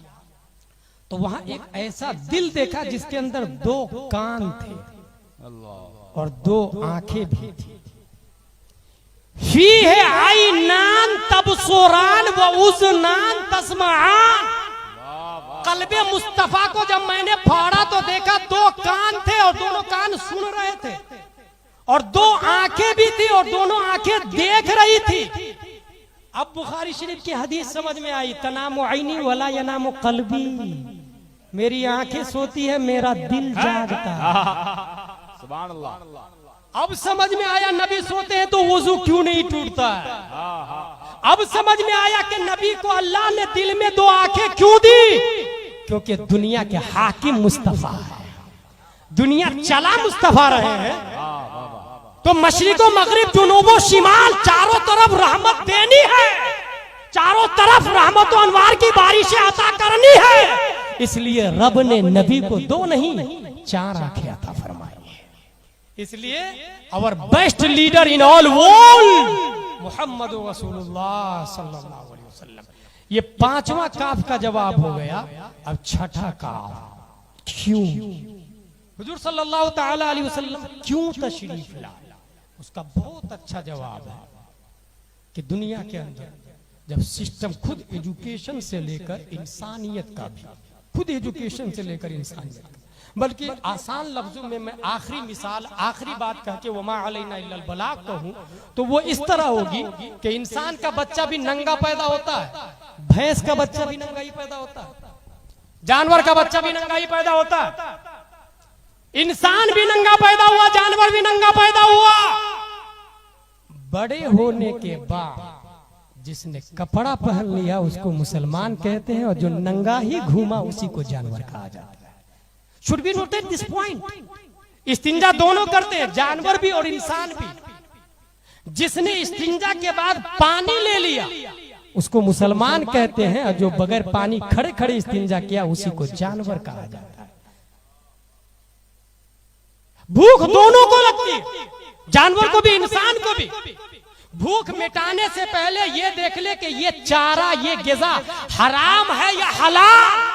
तो वहां एक ऐसा दिल देखा जिसके अंदर 2 कान थे और 2 आंखें भी थी। फी है आईनान तबसुरान व उज़नान तस्माआन। कल्बे मुस्तफा को जब मैंने फाड़ा तो देखा 2 कान थे और दोनों कान सुन रहे थे, और 2 आंखें भी थी और दोनों आंखें देख रही थी। अब बुखारी शरीफ की हदीस समझ में आई, तनामु आईनी वला यनामु कल्बी। मेरी आंखें सोती है, मेरा दिल जागता है। सुभान अल्लाह। अब समझ में आया नबी सोते हैं तो वुजू क्यों नहीं टूटता है। अब समझ में आया कि नबी को अल्लाह ने दिल में 2 आंखें क्यों दी, क्योंकि दुनिया के हाकिम मुस्तफा है, दुनिया चला मुस्तफा रहे हैं। तो मशरिको मगरिब जुनूबो शिमाल चारों तरफ रहमत देनी है, चारों तरफ रहमत और अनवार की बारिशें अता करनी है। इसलिए रब ने नबी को 2 नहीं 4 आंखें अता फरमाई है। इसलिए our best leader in all world Muhammad रसूलुल्लाह सल्लल्लाहु अलैहि वसल्लम। ये 5वां काफ का जवाब हो गया। अब 6ठा काफ, क्यों हुजूर सल्लल्लाहु ताला अलैहि वसल्लम क्यों तशरीफ लाए? उसका बहुत अच्छा जवाब है कि दुनिया के अंदर जब सिस्टम खुद एजुकेशन से लेकर इंसानियत का भी, खुद एजुकेशन से लेकर इंसानियत का, बल्कि आसान लफ्जों में मैं आखिरी मिसाल, आखिरी बात कह के वमा अलैना इल्लल बलाग कहूं तो वो इस तरह होगी कि इंसान का बच्चा भी नंगा पैदा होता है, भैंस का बच्चा भी नंगा ही पैदा होता है, जानवर का बच्चा भी नंगा ही पैदा होता है, इंसान भी नंगा पैदा हुआ, जानवर भी नंगा पैदा हुआ। बड़े होने के बाद जिसने कपड़ा पहन लिया उसको मुसलमान कहते हैं, और जो नंगा ही घूमा उसी को जानवर कहा जाता है। Should be noted this point. इस्तिंजा दोनों करते हैं, जानवर भी और इंसान भी। जिसने इस्तिंजा के बाद पानी ले लिया उसको मुसलमान कहते हैं, और जो बगैर पानी खड़े खड़े इस्तिंजा किया उसी को जानवर कहा जाता है। भूख दोनों को लगती है, जानवर को भी इंसान को भी। भूख मिटाने से पहले ये देख ले कि ये चारा, ये ग़िज़ा हराम है या हलाल।